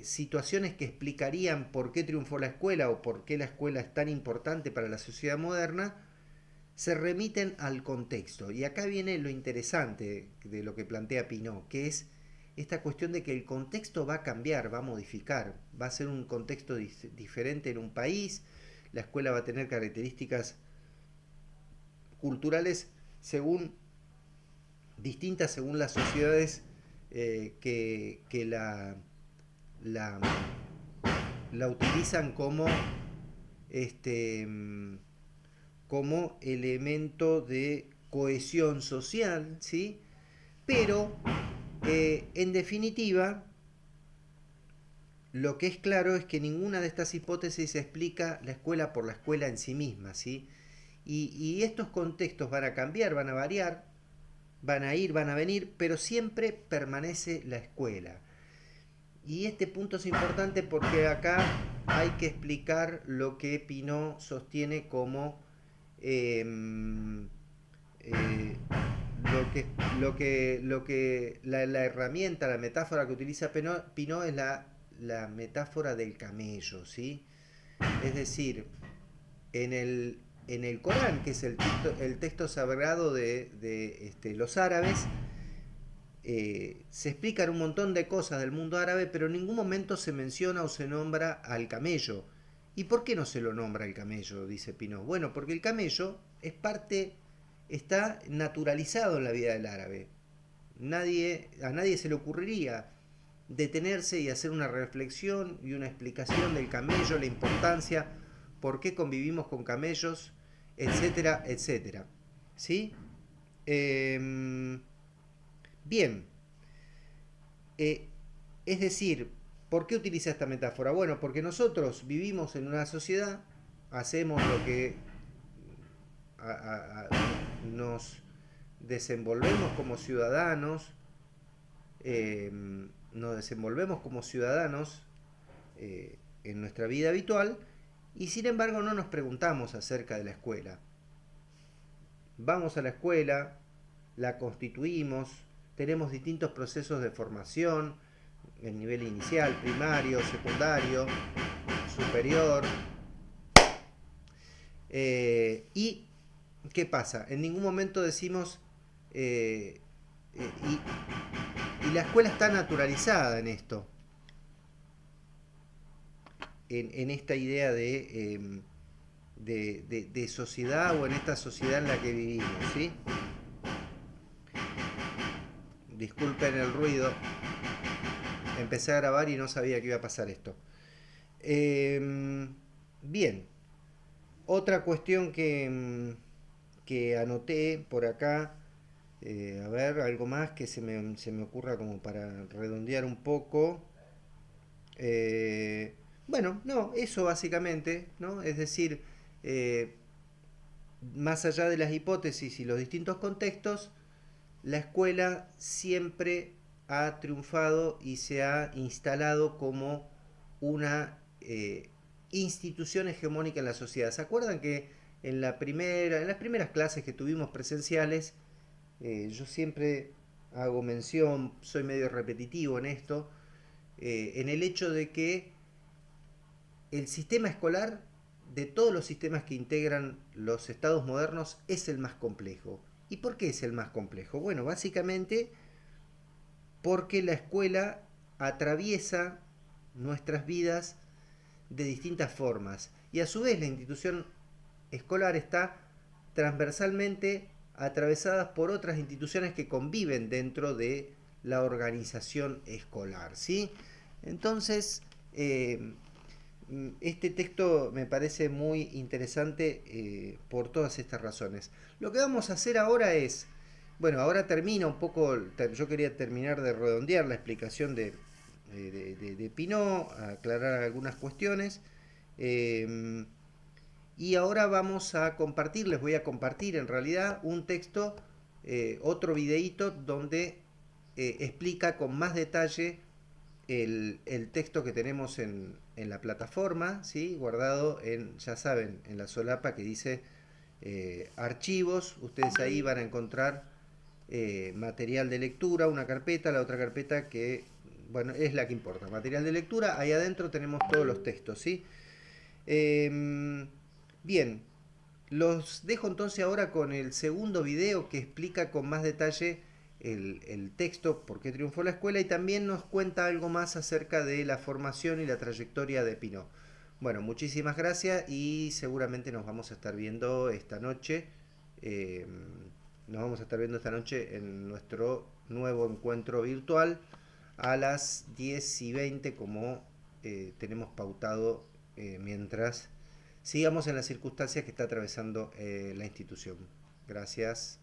situaciones que explicarían por qué triunfó la escuela o por qué la escuela es tan importante para la sociedad moderna, se remiten al contexto. Y acá viene lo interesante de lo que plantea Pinot, que es esta cuestión de que el contexto va a cambiar, va a modificar, va a ser un contexto diferente en un país, la escuela va a tener características culturales según distintas según las sociedades que la, la utilizan como este como elemento de cohesión social, ¿sí? Pero en definitiva, lo que es claro es que ninguna de estas hipótesis explica la escuela por la escuela en sí misma, ¿sí? Y estos contextos van a cambiar, van a variar, van a ir, van a venir, pero siempre permanece la escuela. Y este punto es importante porque acá hay que explicar lo que Pinot sostiene como eh, eh, la herramienta, la metáfora que utiliza Pinot es la metáfora del camello, ¿sí? Es decir, en el Corán, que es el texto sagrado de los árabes, se explican un montón de cosas del mundo árabe, pero en ningún momento se menciona o se nombra al camello. ¿Y por qué no se lo nombra el camello? Dice Pinot. Bueno, porque el camello es parte, está naturalizado en la vida del árabe. A nadie se le ocurriría detenerse y hacer una reflexión y una explicación del camello, la importancia, por qué convivimos con camellos, etcétera, etcétera. ¿Sí? Bien, eh, es decir, ¿por qué utiliza esta metáfora? Bueno, porque nosotros vivimos en una sociedad, hacemos lo que nos desenvolvemos como ciudadanos, eh, nos desenvolvemos como ciudadanos en nuestra vida habitual y sin embargo no nos preguntamos acerca de la escuela. Vamos a la escuela, la constituimos, tenemos distintos procesos de formación, el nivel inicial, primario, secundario, superior. ¿Y qué pasa? En ningún momento decimos, eh, eh, y la escuela está naturalizada en esto, en esta idea de sociedad o en esta sociedad en la que vivimos, ¿sí? Disculpen el ruido, empecé a grabar y no sabía que iba a pasar esto. Bien, otra cuestión que anoté por acá, a ver, algo más que se me ocurra como para redondear un poco. Bueno, no, eso básicamente, ¿no? Es decir, eh, más allá de las hipótesis y los distintos contextos, la escuela siempre ha triunfado y se ha instalado como una institución hegemónica en la sociedad. ¿Se acuerdan que en las primeras clases que tuvimos presenciales, yo siempre hago mención, soy medio repetitivo en esto, en el hecho de que el sistema escolar, de todos los sistemas que integran los estados modernos, es el más complejo. ¿Y por qué es el más complejo? Bueno, básicamente porque la escuela atraviesa nuestras vidas de distintas formas y a su vez la institución escolar está transversalmente atravesada por otras instituciones que conviven dentro de la organización escolar, ¿sí? Entonces, este texto me parece muy interesante por todas estas razones. Lo que vamos a hacer ahora es, bueno, ahora termina un poco, yo quería terminar de redondear la explicación de Pinot, aclarar algunas cuestiones. eh, y ahora vamos a compartir, les voy a compartir en realidad un texto, otro videíto donde explica con más detalle el texto que tenemos en la plataforma, ¿sí? Guardado en, ya saben, en la solapa que dice archivos. Ustedes ahí van a encontrar material de lectura, una carpeta, la otra carpeta que bueno, es la que importa. Material de lectura, ahí adentro tenemos todos los textos, ¿sí? Bien, los dejo entonces ahora con el segundo video que explica con más detalle el texto, por qué triunfó la escuela, y también nos cuenta algo más acerca de la formación y la trayectoria de Pinó. Bueno, muchísimas gracias y seguramente nos vamos a estar viendo esta noche. eh, Nos vamos a estar viendo esta noche en nuestro nuevo encuentro virtual a las 10:20 como tenemos pautado, mientras sigamos en las circunstancias que está atravesando la institución. Gracias.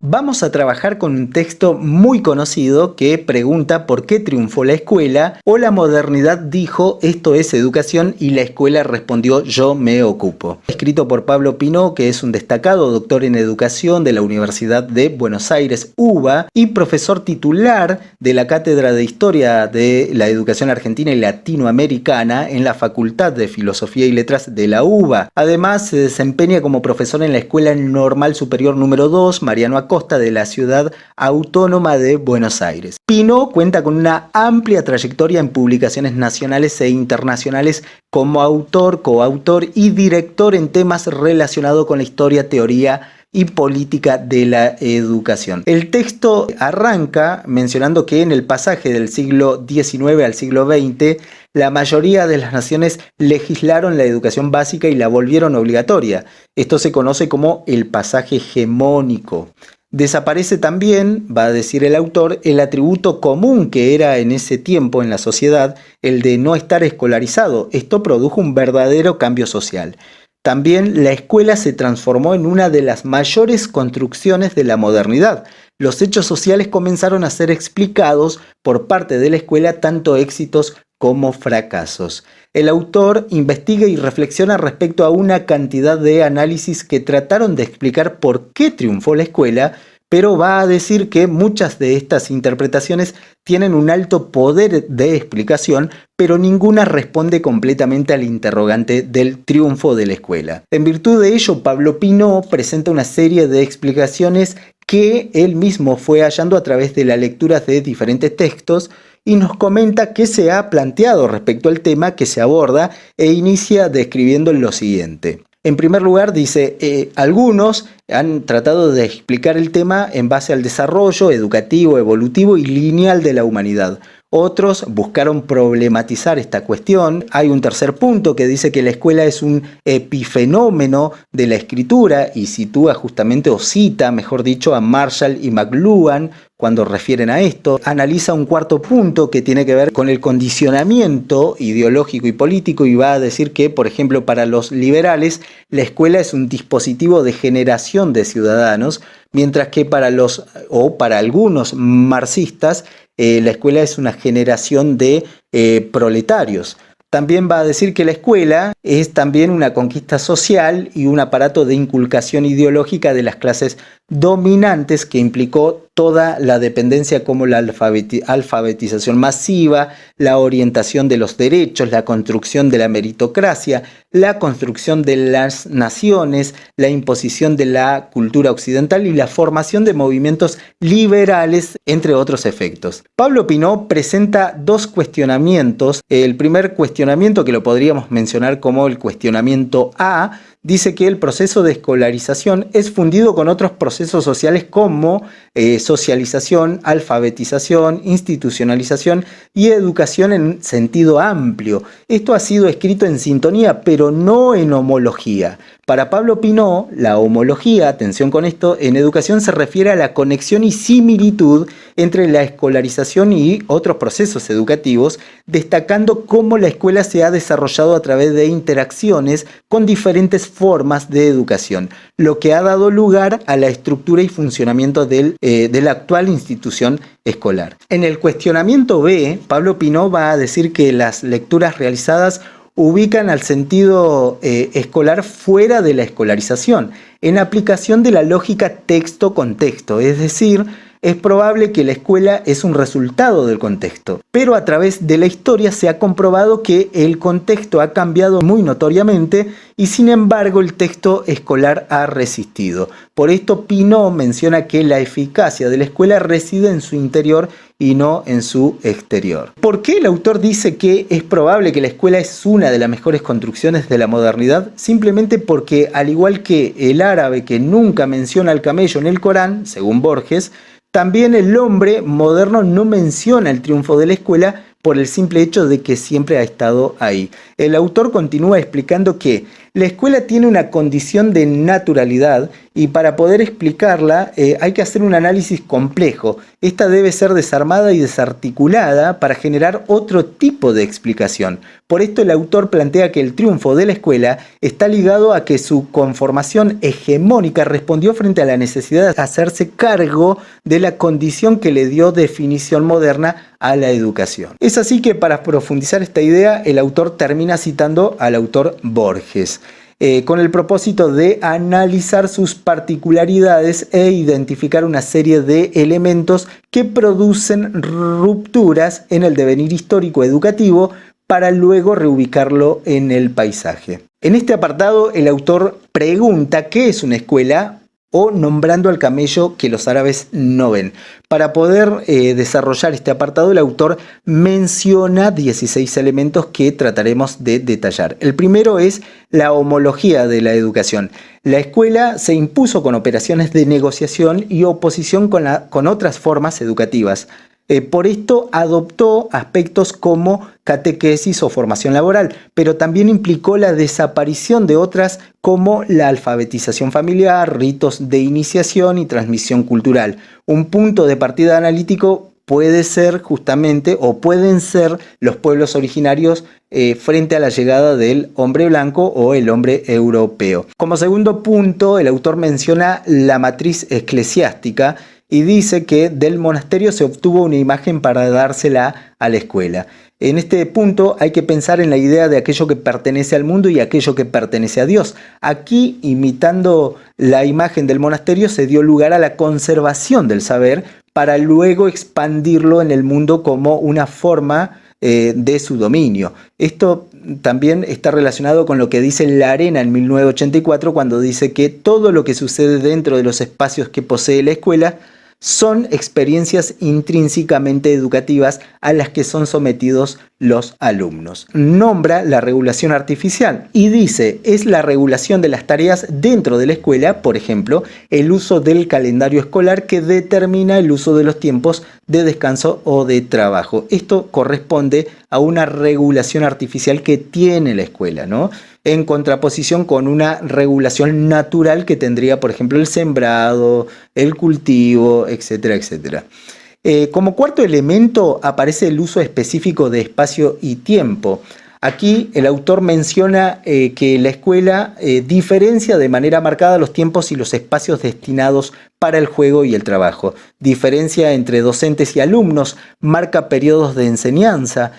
Vamos a trabajar con un texto muy conocido que pregunta por qué triunfó la escuela o la modernidad dijo esto es educación y la escuela respondió yo me ocupo. Escrito por Pablo Pinó, que es un destacado doctor en educación de la Universidad de Buenos Aires, UBA, y profesor titular de la Cátedra de Historia de la Educación Argentina y Latinoamericana en la Facultad de Filosofía y Letras de la UBA. Además, se desempeña como profesor en la Escuela Normal Superior número 2, Mariano Acosta, de la Ciudad Autónoma de Buenos Aires. Pinó cuenta con una amplia trayectoria en publicaciones nacionales e internacionales como autor, coautor y director en temas relacionados con la historia, teoría y política de la educación. El texto arranca mencionando que en el pasaje del siglo XIX al siglo XX, la mayoría de las naciones legislaron la educación básica y la volvieron obligatoria. Esto se conoce como el pasaje hegemónico. Desaparece también, va a decir el autor, el atributo común que era en ese tiempo en la sociedad, el de no estar escolarizado. Esto produjo un verdadero cambio social. También la escuela se transformó en una de las mayores construcciones de la modernidad. Los hechos sociales comenzaron a ser explicados por parte de la escuela, tanto éxitos como fracasos. El autor investiga y reflexiona respecto a una cantidad de análisis que trataron de explicar por qué triunfó la escuela, pero va a decir que muchas de estas interpretaciones tienen un alto poder de explicación, pero ninguna responde completamente al interrogante del triunfo de la escuela. En virtud de ello, Pablo Pinó presenta una serie de explicaciones que él mismo fue hallando a través de la lectura de diferentes textos y nos comenta qué se ha planteado respecto al tema que se aborda e inicia describiendo lo siguiente. En primer lugar, dice, algunos han tratado de explicar el tema en base al desarrollo educativo, evolutivo y lineal de la humanidad. Otros buscaron problematizar esta cuestión. Hay un tercer punto que dice que la escuela es un epifenómeno de la escritura y sitúa justamente, o cita, mejor dicho, a Marshall y McLuhan cuando refieren a esto. Analiza un cuarto punto que tiene que ver con el condicionamiento ideológico y político y va a decir que, por ejemplo, para los liberales, la escuela es un dispositivo de generación de ciudadanos, mientras que para algunos marxistas, la escuela es una generación de proletarios. También va a decir que la escuela es también una conquista social y un aparato de inculcación ideológica de las clases dominantes que implicó toda la dependencia como la alfabetización masiva, la orientación de los derechos, la construcción de la meritocracia, la construcción de las naciones, la imposición de la cultura occidental y la formación de movimientos liberales, entre otros efectos. Pablo Pinó presenta dos cuestionamientos. El primer cuestionamiento, que lo podríamos mencionar como el cuestionamiento A, dice que el proceso de escolarización es fundido con otros procesos sociales como socialización, alfabetización, institucionalización y educación en sentido amplio. Esto ha sido escrito en sintonía, pero no en homología. Para Pablo Pinó, la homología, atención con esto, en educación se refiere a la conexión y similitud entre la escolarización y otros procesos educativos, destacando cómo la escuela se ha desarrollado a través de interacciones con diferentes formas de educación, lo que ha dado lugar a la estructura y funcionamiento de la actual institución escolar. En el cuestionamiento B, Pablo Pinó va a decir que las lecturas realizadas ubican al sentido escolar fuera de la escolarización, en aplicación de la lógica texto-contexto, es decir, es probable que la escuela es un resultado del contexto, pero a través de la historia se ha comprobado que el contexto ha cambiado muy notoriamente y sin embargo el texto escolar ha resistido. Por esto Pineau menciona que la eficacia de la escuela reside en su interior y no en su exterior. ¿Por qué el autor dice que es probable que la escuela es una de las mejores construcciones de la modernidad? Simplemente porque, al igual que el árabe que nunca menciona al camello en el Corán, según Borges, también el hombre moderno no menciona el triunfo de la escuela por el simple hecho de que siempre ha estado ahí. El autor continúa explicando que la escuela tiene una condición de naturalidad y para poder explicarla hay que hacer un análisis complejo. Esta debe ser desarmada y desarticulada para generar otro tipo de explicación. Por esto el autor plantea que el triunfo de la escuela está ligado a que su conformación hegemónica respondió frente a la necesidad de hacerse cargo de la condición que le dio definición moderna a la educación. Es así que para profundizar esta idea, el autor termina citando al autor Borges, con el propósito de analizar sus particularidades e identificar una serie de elementos que producen rupturas en el devenir histórico educativo para luego reubicarlo en el paisaje. En este apartado, el autor pregunta qué es una escuela, o nombrando al camello que los árabes no ven. Para poder desarrollar este apartado, el autor menciona 16 elementos que trataremos de detallar. El primero es la homología de la educación. La escuela se impuso con operaciones de negociación y oposición con otras formas educativas. Por esto adoptó aspectos como catequesis o formación laboral, pero también implicó la desaparición de otras como la alfabetización familiar, ritos de iniciación y transmisión cultural. Un punto de partida analítico puede ser justamente, o pueden ser, los pueblos originarios frente a la llegada del hombre blanco o el hombre europeo. Como segundo punto, el autor menciona la matriz eclesiástica y dice que del monasterio se obtuvo una imagen para dársela a la escuela. En este punto hay que pensar en la idea de aquello que pertenece al mundo y aquello que pertenece a Dios. Aquí, imitando la imagen del monasterio, se dio lugar a la conservación del saber para luego expandirlo en el mundo como una forma de su dominio. Esto también está relacionado con lo que dice Larena en 1984 cuando dice que todo lo que sucede dentro de los espacios que posee la escuela son experiencias intrínsecamente educativas a las que son sometidos los alumnos. Nombra la regulación artificial y dice, es la regulación de las tareas dentro de la escuela, por ejemplo, el uso del calendario escolar que determina el uso de los tiempos de descanso o de trabajo. Esto corresponde a una regulación artificial que tiene la escuela, ¿no? En contraposición con una regulación natural que tendría, por ejemplo, el sembrado, el cultivo, etcétera, etcétera. Como cuarto elemento aparece el uso específico de espacio y tiempo. Aquí el autor menciona que la escuela diferencia de manera marcada los tiempos y los espacios destinados para el juego y el trabajo. Diferencia entre docentes y alumnos, marca periodos de enseñanza,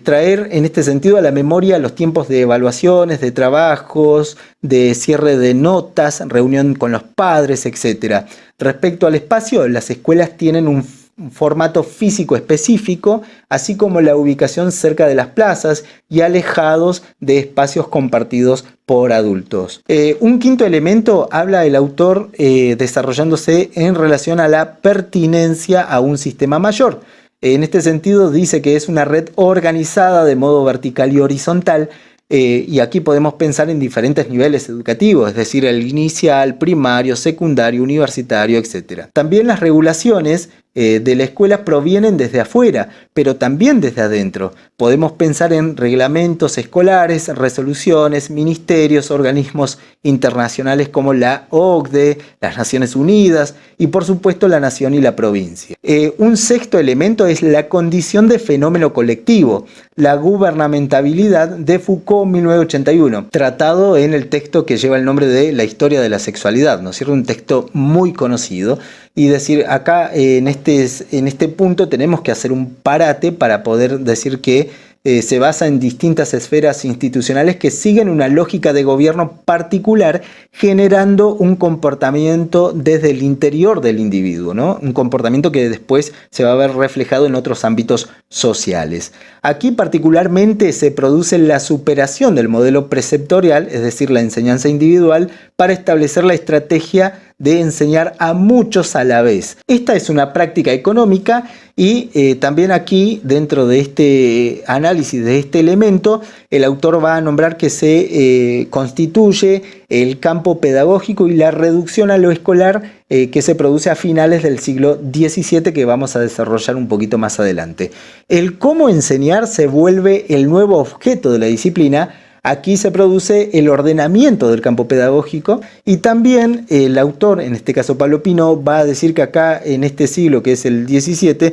traer en este sentido a la memoria los tiempos de evaluaciones, de trabajos, de cierre de notas, reunión con los padres, etc. Respecto al espacio, las escuelas tienen un formato físico específico, así como la ubicación cerca de las plazas y alejados de espacios compartidos por adultos. Un quinto elemento habla el autor desarrollándose en relación a la pertinencia a un sistema mayor. En este sentido dice que es una red organizada de modo vertical y horizontal. Y aquí podemos pensar en diferentes niveles educativos, es decir, el inicial, primario, secundario, universitario, etc. También las regulaciones de la escuela provienen desde afuera, pero también desde adentro. Podemos pensar en reglamentos escolares, resoluciones, ministerios, organismos internacionales como la OCDE, las Naciones Unidas y por supuesto la nación y la provincia. Un sexto elemento es la condición de fenómeno colectivo, la gubernamentabilidad de Foucault 1981, tratado en el texto que lleva el nombre de La historia de la sexualidad, ¿no es cierto? Un texto muy conocido. Y decir, acá en este punto tenemos que hacer un parate para poder decir que se basa en distintas esferas institucionales que siguen una lógica de gobierno particular, generando un comportamiento desde el interior del individuo, ¿no? Un comportamiento que después se va a ver reflejado en otros ámbitos sociales. Aquí particularmente se produce la superación del modelo preceptorial, es decir, la enseñanza individual, para establecer la estrategia de enseñar a muchos a la vez. Esta es una práctica económica y también aquí, dentro de este análisis de este elemento, el autor va a nombrar que se constituye el campo pedagógico y la reducción a lo escolar que se produce a finales del siglo XVII, que vamos a desarrollar un poquito más adelante. El cómo enseñar se vuelve el nuevo objeto de la disciplina. Aquí se produce el ordenamiento del campo pedagógico y también el autor, en este caso Pablo Pino, va a decir que acá en este siglo, que es el XVII,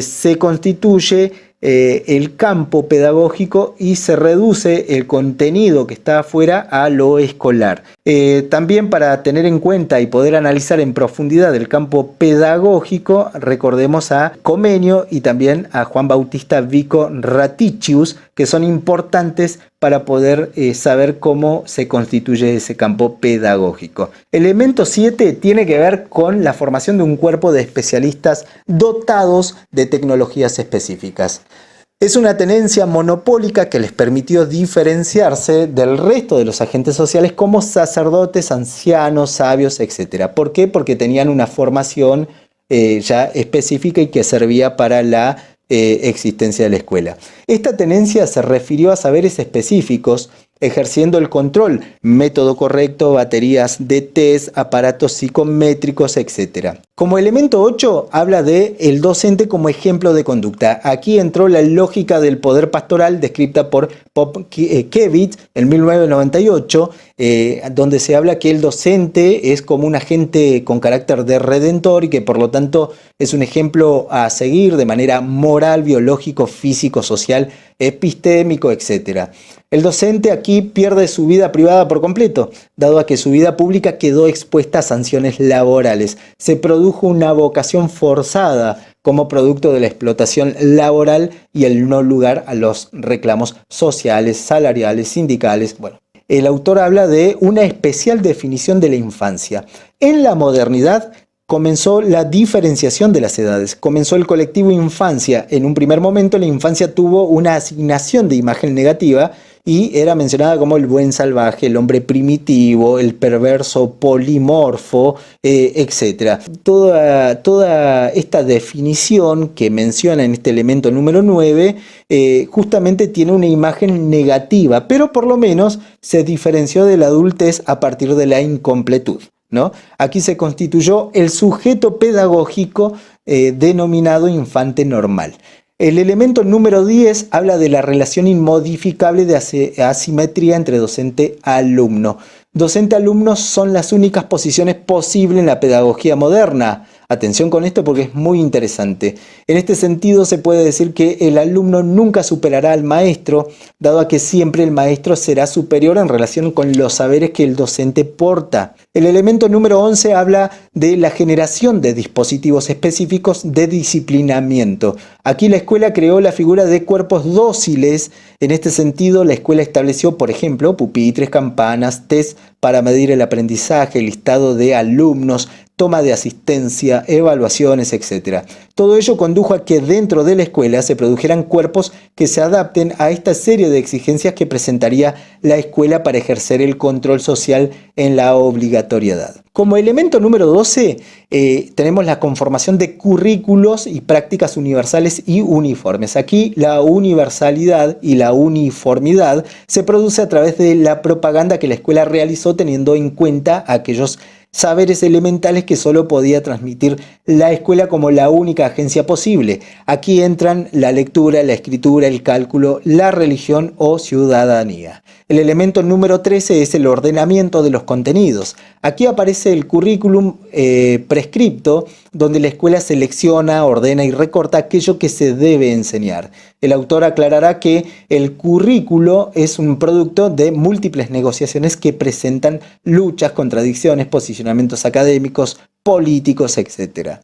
se constituye el campo pedagógico y se reduce el contenido que está afuera a lo escolar. También para tener en cuenta y poder analizar en profundidad el campo pedagógico, recordemos a Comenio y también a Juan Bautista Vico Raticius, que son importantes para poder saber cómo se constituye ese campo pedagógico. Elemento 7 tiene que ver con la formación de un cuerpo de especialistas dotados de tecnologías específicas. Es una tenencia monopólica que les permitió diferenciarse del resto de los agentes sociales como sacerdotes, ancianos, sabios, etc. ¿Por qué? Porque tenían una formación ya específica y que servía para la existencia de la escuela. Esta tenencia se refirió a saberes específicos, ejerciendo el control, método correcto, baterías de test, aparatos psicométricos, etc. Como elemento 8 habla de el docente como ejemplo de conducta. Aquí entró la lógica del poder pastoral descrita por Popkiewicz en 1998, donde se habla que el docente es como un agente con carácter de redentor y que por lo tanto es un ejemplo a seguir de manera moral, biológico, físico, social, epistémico, etc. El docente aquí pierde su vida privada por completo, dado a que su vida pública quedó expuesta a sanciones laborales. Se produjo una vocación forzada como producto de la explotación laboral y el no lugar a los reclamos sociales, salariales, sindicales. Bueno, el autor habla de una especial definición de la infancia. En la modernidad comenzó la diferenciación de las edades, comenzó el colectivo infancia. En un primer momento la infancia tuvo una asignación de imagen negativa y era mencionada como el buen salvaje, el hombre primitivo, el perverso polimorfo, etc. Toda esta definición que menciona en este elemento número 9 justamente tiene una imagen negativa, pero por lo menos se diferenció de la adultez a partir de la incompletud, ¿no? Aquí se constituyó el sujeto pedagógico denominado infante normal. El elemento número 10 habla de la relación inmodificable de asimetría entre docente-alumno. Docente-alumno son las únicas posiciones posibles en la pedagogía moderna. Atención con esto porque es muy interesante. En este sentido se puede decir que el alumno nunca superará al maestro, dado a que siempre el maestro será superior en relación con los saberes que el docente porta. El elemento número 11 habla de la generación de dispositivos específicos de disciplinamiento. Aquí la escuela creó la figura de cuerpos dóciles. En este sentido, la escuela estableció, por ejemplo, pupitres, campanas, test para medir el aprendizaje, listado de alumnos, toma de asistencia, evaluaciones, etc. Todo ello condujo a que dentro de la escuela se produjeran cuerpos que se adapten a esta serie de exigencias que presentaría la escuela para ejercer el control social en la obligatoriedad. Como elemento número 12 tenemos la conformación de currículos y prácticas universales y uniformes. Aquí la universalidad y la uniformidad se produce a través de la propaganda que la escuela realizó teniendo en cuenta aquellos saberes elementales que solo podía transmitir la escuela como la única agencia posible. Aquí entran la lectura, la escritura, el cálculo, la religión o ciudadanía. El elemento número 13 es el ordenamiento de los contenidos. Aquí aparece el currículum prescripto, donde la escuela selecciona, ordena y recorta aquello que se debe enseñar. El autor aclarará que el currículo es un producto de múltiples negociaciones que presentan luchas, contradicciones, posicionamientos académicos, políticos, etc.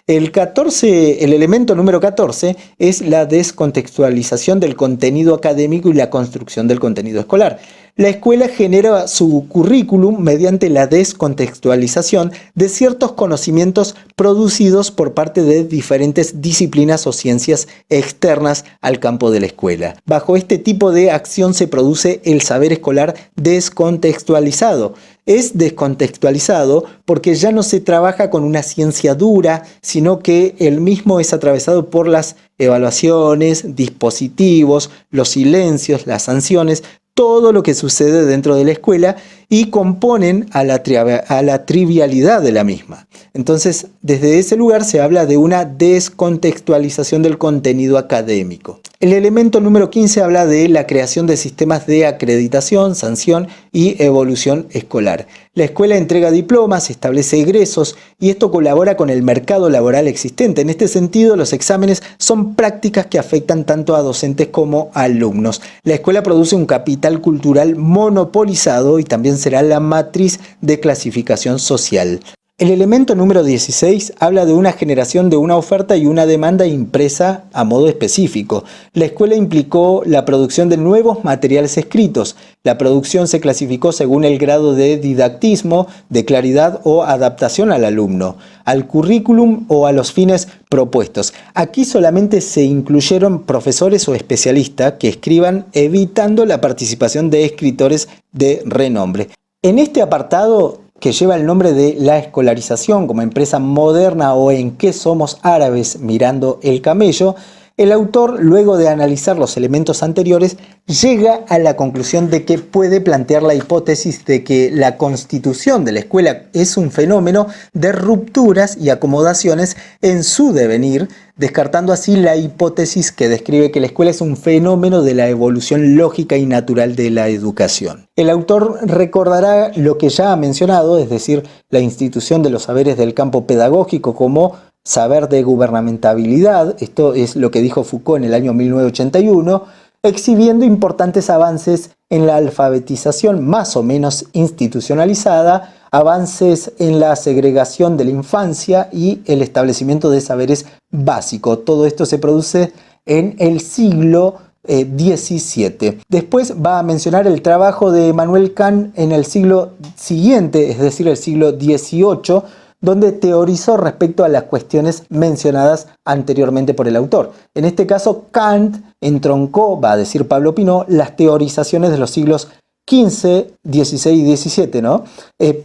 El elemento número 14 es la descontextualización del contenido académico y la construcción del contenido escolar. La escuela genera su currículum mediante la descontextualización de ciertos conocimientos producidos por parte de diferentes disciplinas o ciencias externas al campo de la escuela. Bajo este tipo de acción se produce el saber escolar descontextualizado. Es descontextualizado porque ya no se trabaja con una ciencia dura, sino que el mismo es atravesado por las evaluaciones, dispositivos, los silencios, las sanciones, todo lo que sucede dentro de la escuela y componen a la trivialidad de la misma. Entonces, desde ese lugar se habla de una descontextualización del contenido académico. El elemento número 15 habla de la creación de sistemas de acreditación, sanción y evolución escolar. La escuela entrega diplomas, establece egresos y esto colabora con el mercado laboral existente. En este sentido, los exámenes son prácticas que afectan tanto a docentes como a alumnos. La escuela produce un capital cultural monopolizado y también será la matriz de clasificación social. El elemento número 16 habla de una generación de una oferta y una demanda impresa a modo específico. La escuela implicó la producción de nuevos materiales escritos. La producción se clasificó según el grado de didactismo, de claridad o adaptación al alumno, al currículum o a los fines propuestos. Aquí solamente se incluyeron profesores o especialistas que escriban, evitando la participación de escritores de renombre. En este apartado, que lleva el nombre de La escolarización como empresa moderna o En qué somos árabes mirando el camello, el autor, luego de analizar los elementos anteriores, llega a la conclusión de que puede plantear la hipótesis de que la constitución de la escuela es un fenómeno de rupturas y acomodaciones en su devenir, descartando así la hipótesis que describe que la escuela es un fenómeno de la evolución lógica y natural de la educación. El autor recordará lo que ya ha mencionado, es decir, la institución de los saberes del campo pedagógico como saber de gubernamentabilidad, esto es lo que dijo Foucault en el año 1981, exhibiendo importantes avances en la alfabetización más o menos institucionalizada, avances en la segregación de la infancia y el establecimiento de saberes básicos. Todo esto se produce en el siglo XVII. Después va a mencionar el trabajo de Immanuel Kant en el siglo siguiente, es decir, el siglo XVIII, donde teorizó respecto a las cuestiones mencionadas anteriormente por el autor. En este caso, Kant entroncó, va a decir Pablo Pinó, las teorizaciones de los siglos XV, XVI y XVII, ¿no?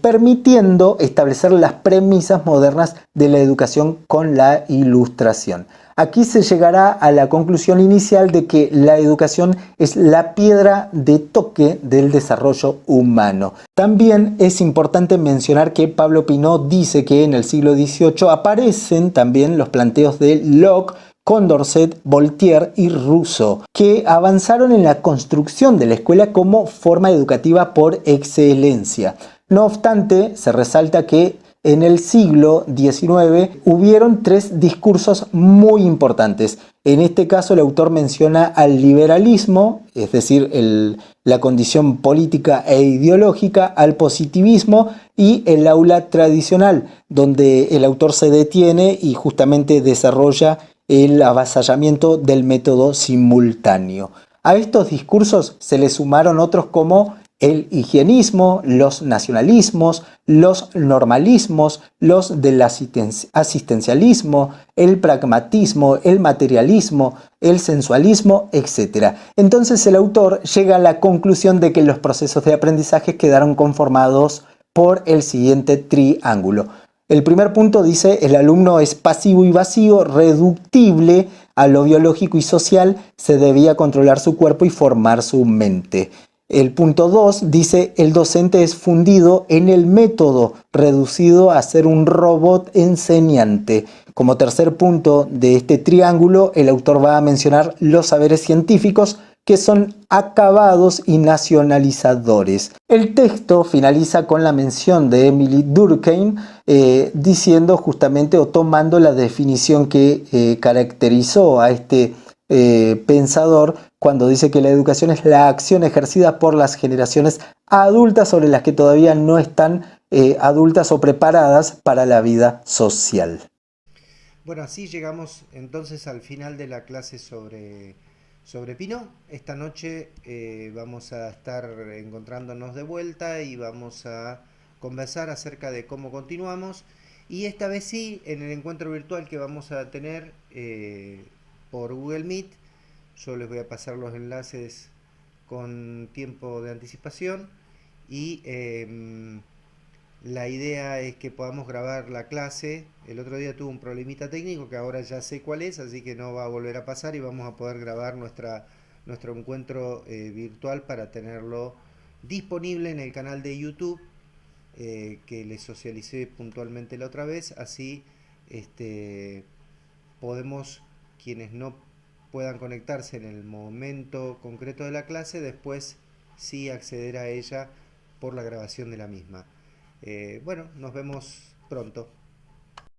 Permitiendo establecer las premisas modernas de la educación con la Ilustración. Aquí se llegará a la conclusión inicial de que la educación es la piedra de toque del desarrollo humano. También es importante mencionar que Pablo Pinó dice que en el siglo XVIII aparecen también los planteos de Locke, Condorcet, Voltaire y Rousseau, que avanzaron en la construcción de la escuela como forma educativa por excelencia. No obstante, se resalta que en el siglo XIX hubieron tres discursos muy importantes. En este caso el autor menciona al liberalismo, es decir, la condición política e ideológica, al positivismo y el aula tradicional, donde el autor se detiene y justamente desarrolla el avasallamiento del método simultáneo. A estos discursos se le sumaron otros como el higienismo, los nacionalismos, los normalismos, los del asistencialismo, el pragmatismo, el materialismo, el sensualismo, etc. Entonces el autor llega a la conclusión de que los procesos de aprendizaje quedaron conformados por el siguiente triángulo. El primer punto dice: el alumno es pasivo y vacío, reductible a lo biológico y social, se debía controlar su cuerpo y formar su mente. El punto 2 dice: el docente es fundido en el método, reducido a ser un robot enseñante. Como tercer punto de este triángulo, el autor va a mencionar los saberes científicos, que son acabados y nacionalizadores. El texto finaliza con la mención de Emily Durkheim, diciendo justamente o tomando la definición que caracterizó a este pensador cuando dice que la educación es la acción ejercida por las generaciones adultas sobre las que todavía no están adultas o preparadas para la vida social. Bueno, así llegamos entonces al final de la clase sobre Pinot. Esta noche vamos a estar encontrándonos de vuelta y vamos a conversar acerca de cómo continuamos. Y esta vez sí, en el encuentro virtual que vamos a tener por Google Meet, yo les voy a pasar los enlaces con tiempo de anticipación y la idea es que podamos grabar la clase. El otro día tuve un problemita técnico que ahora ya sé cuál es, así que no va a volver a pasar y vamos a poder grabar nuestro encuentro virtual para tenerlo disponible en el canal de YouTube que les socialicé puntualmente la otra vez. Así este, podemos, quienes no puedan conectarse en el momento concreto de la clase, después sí acceder a ella por la grabación de la misma. Bueno, nos vemos pronto.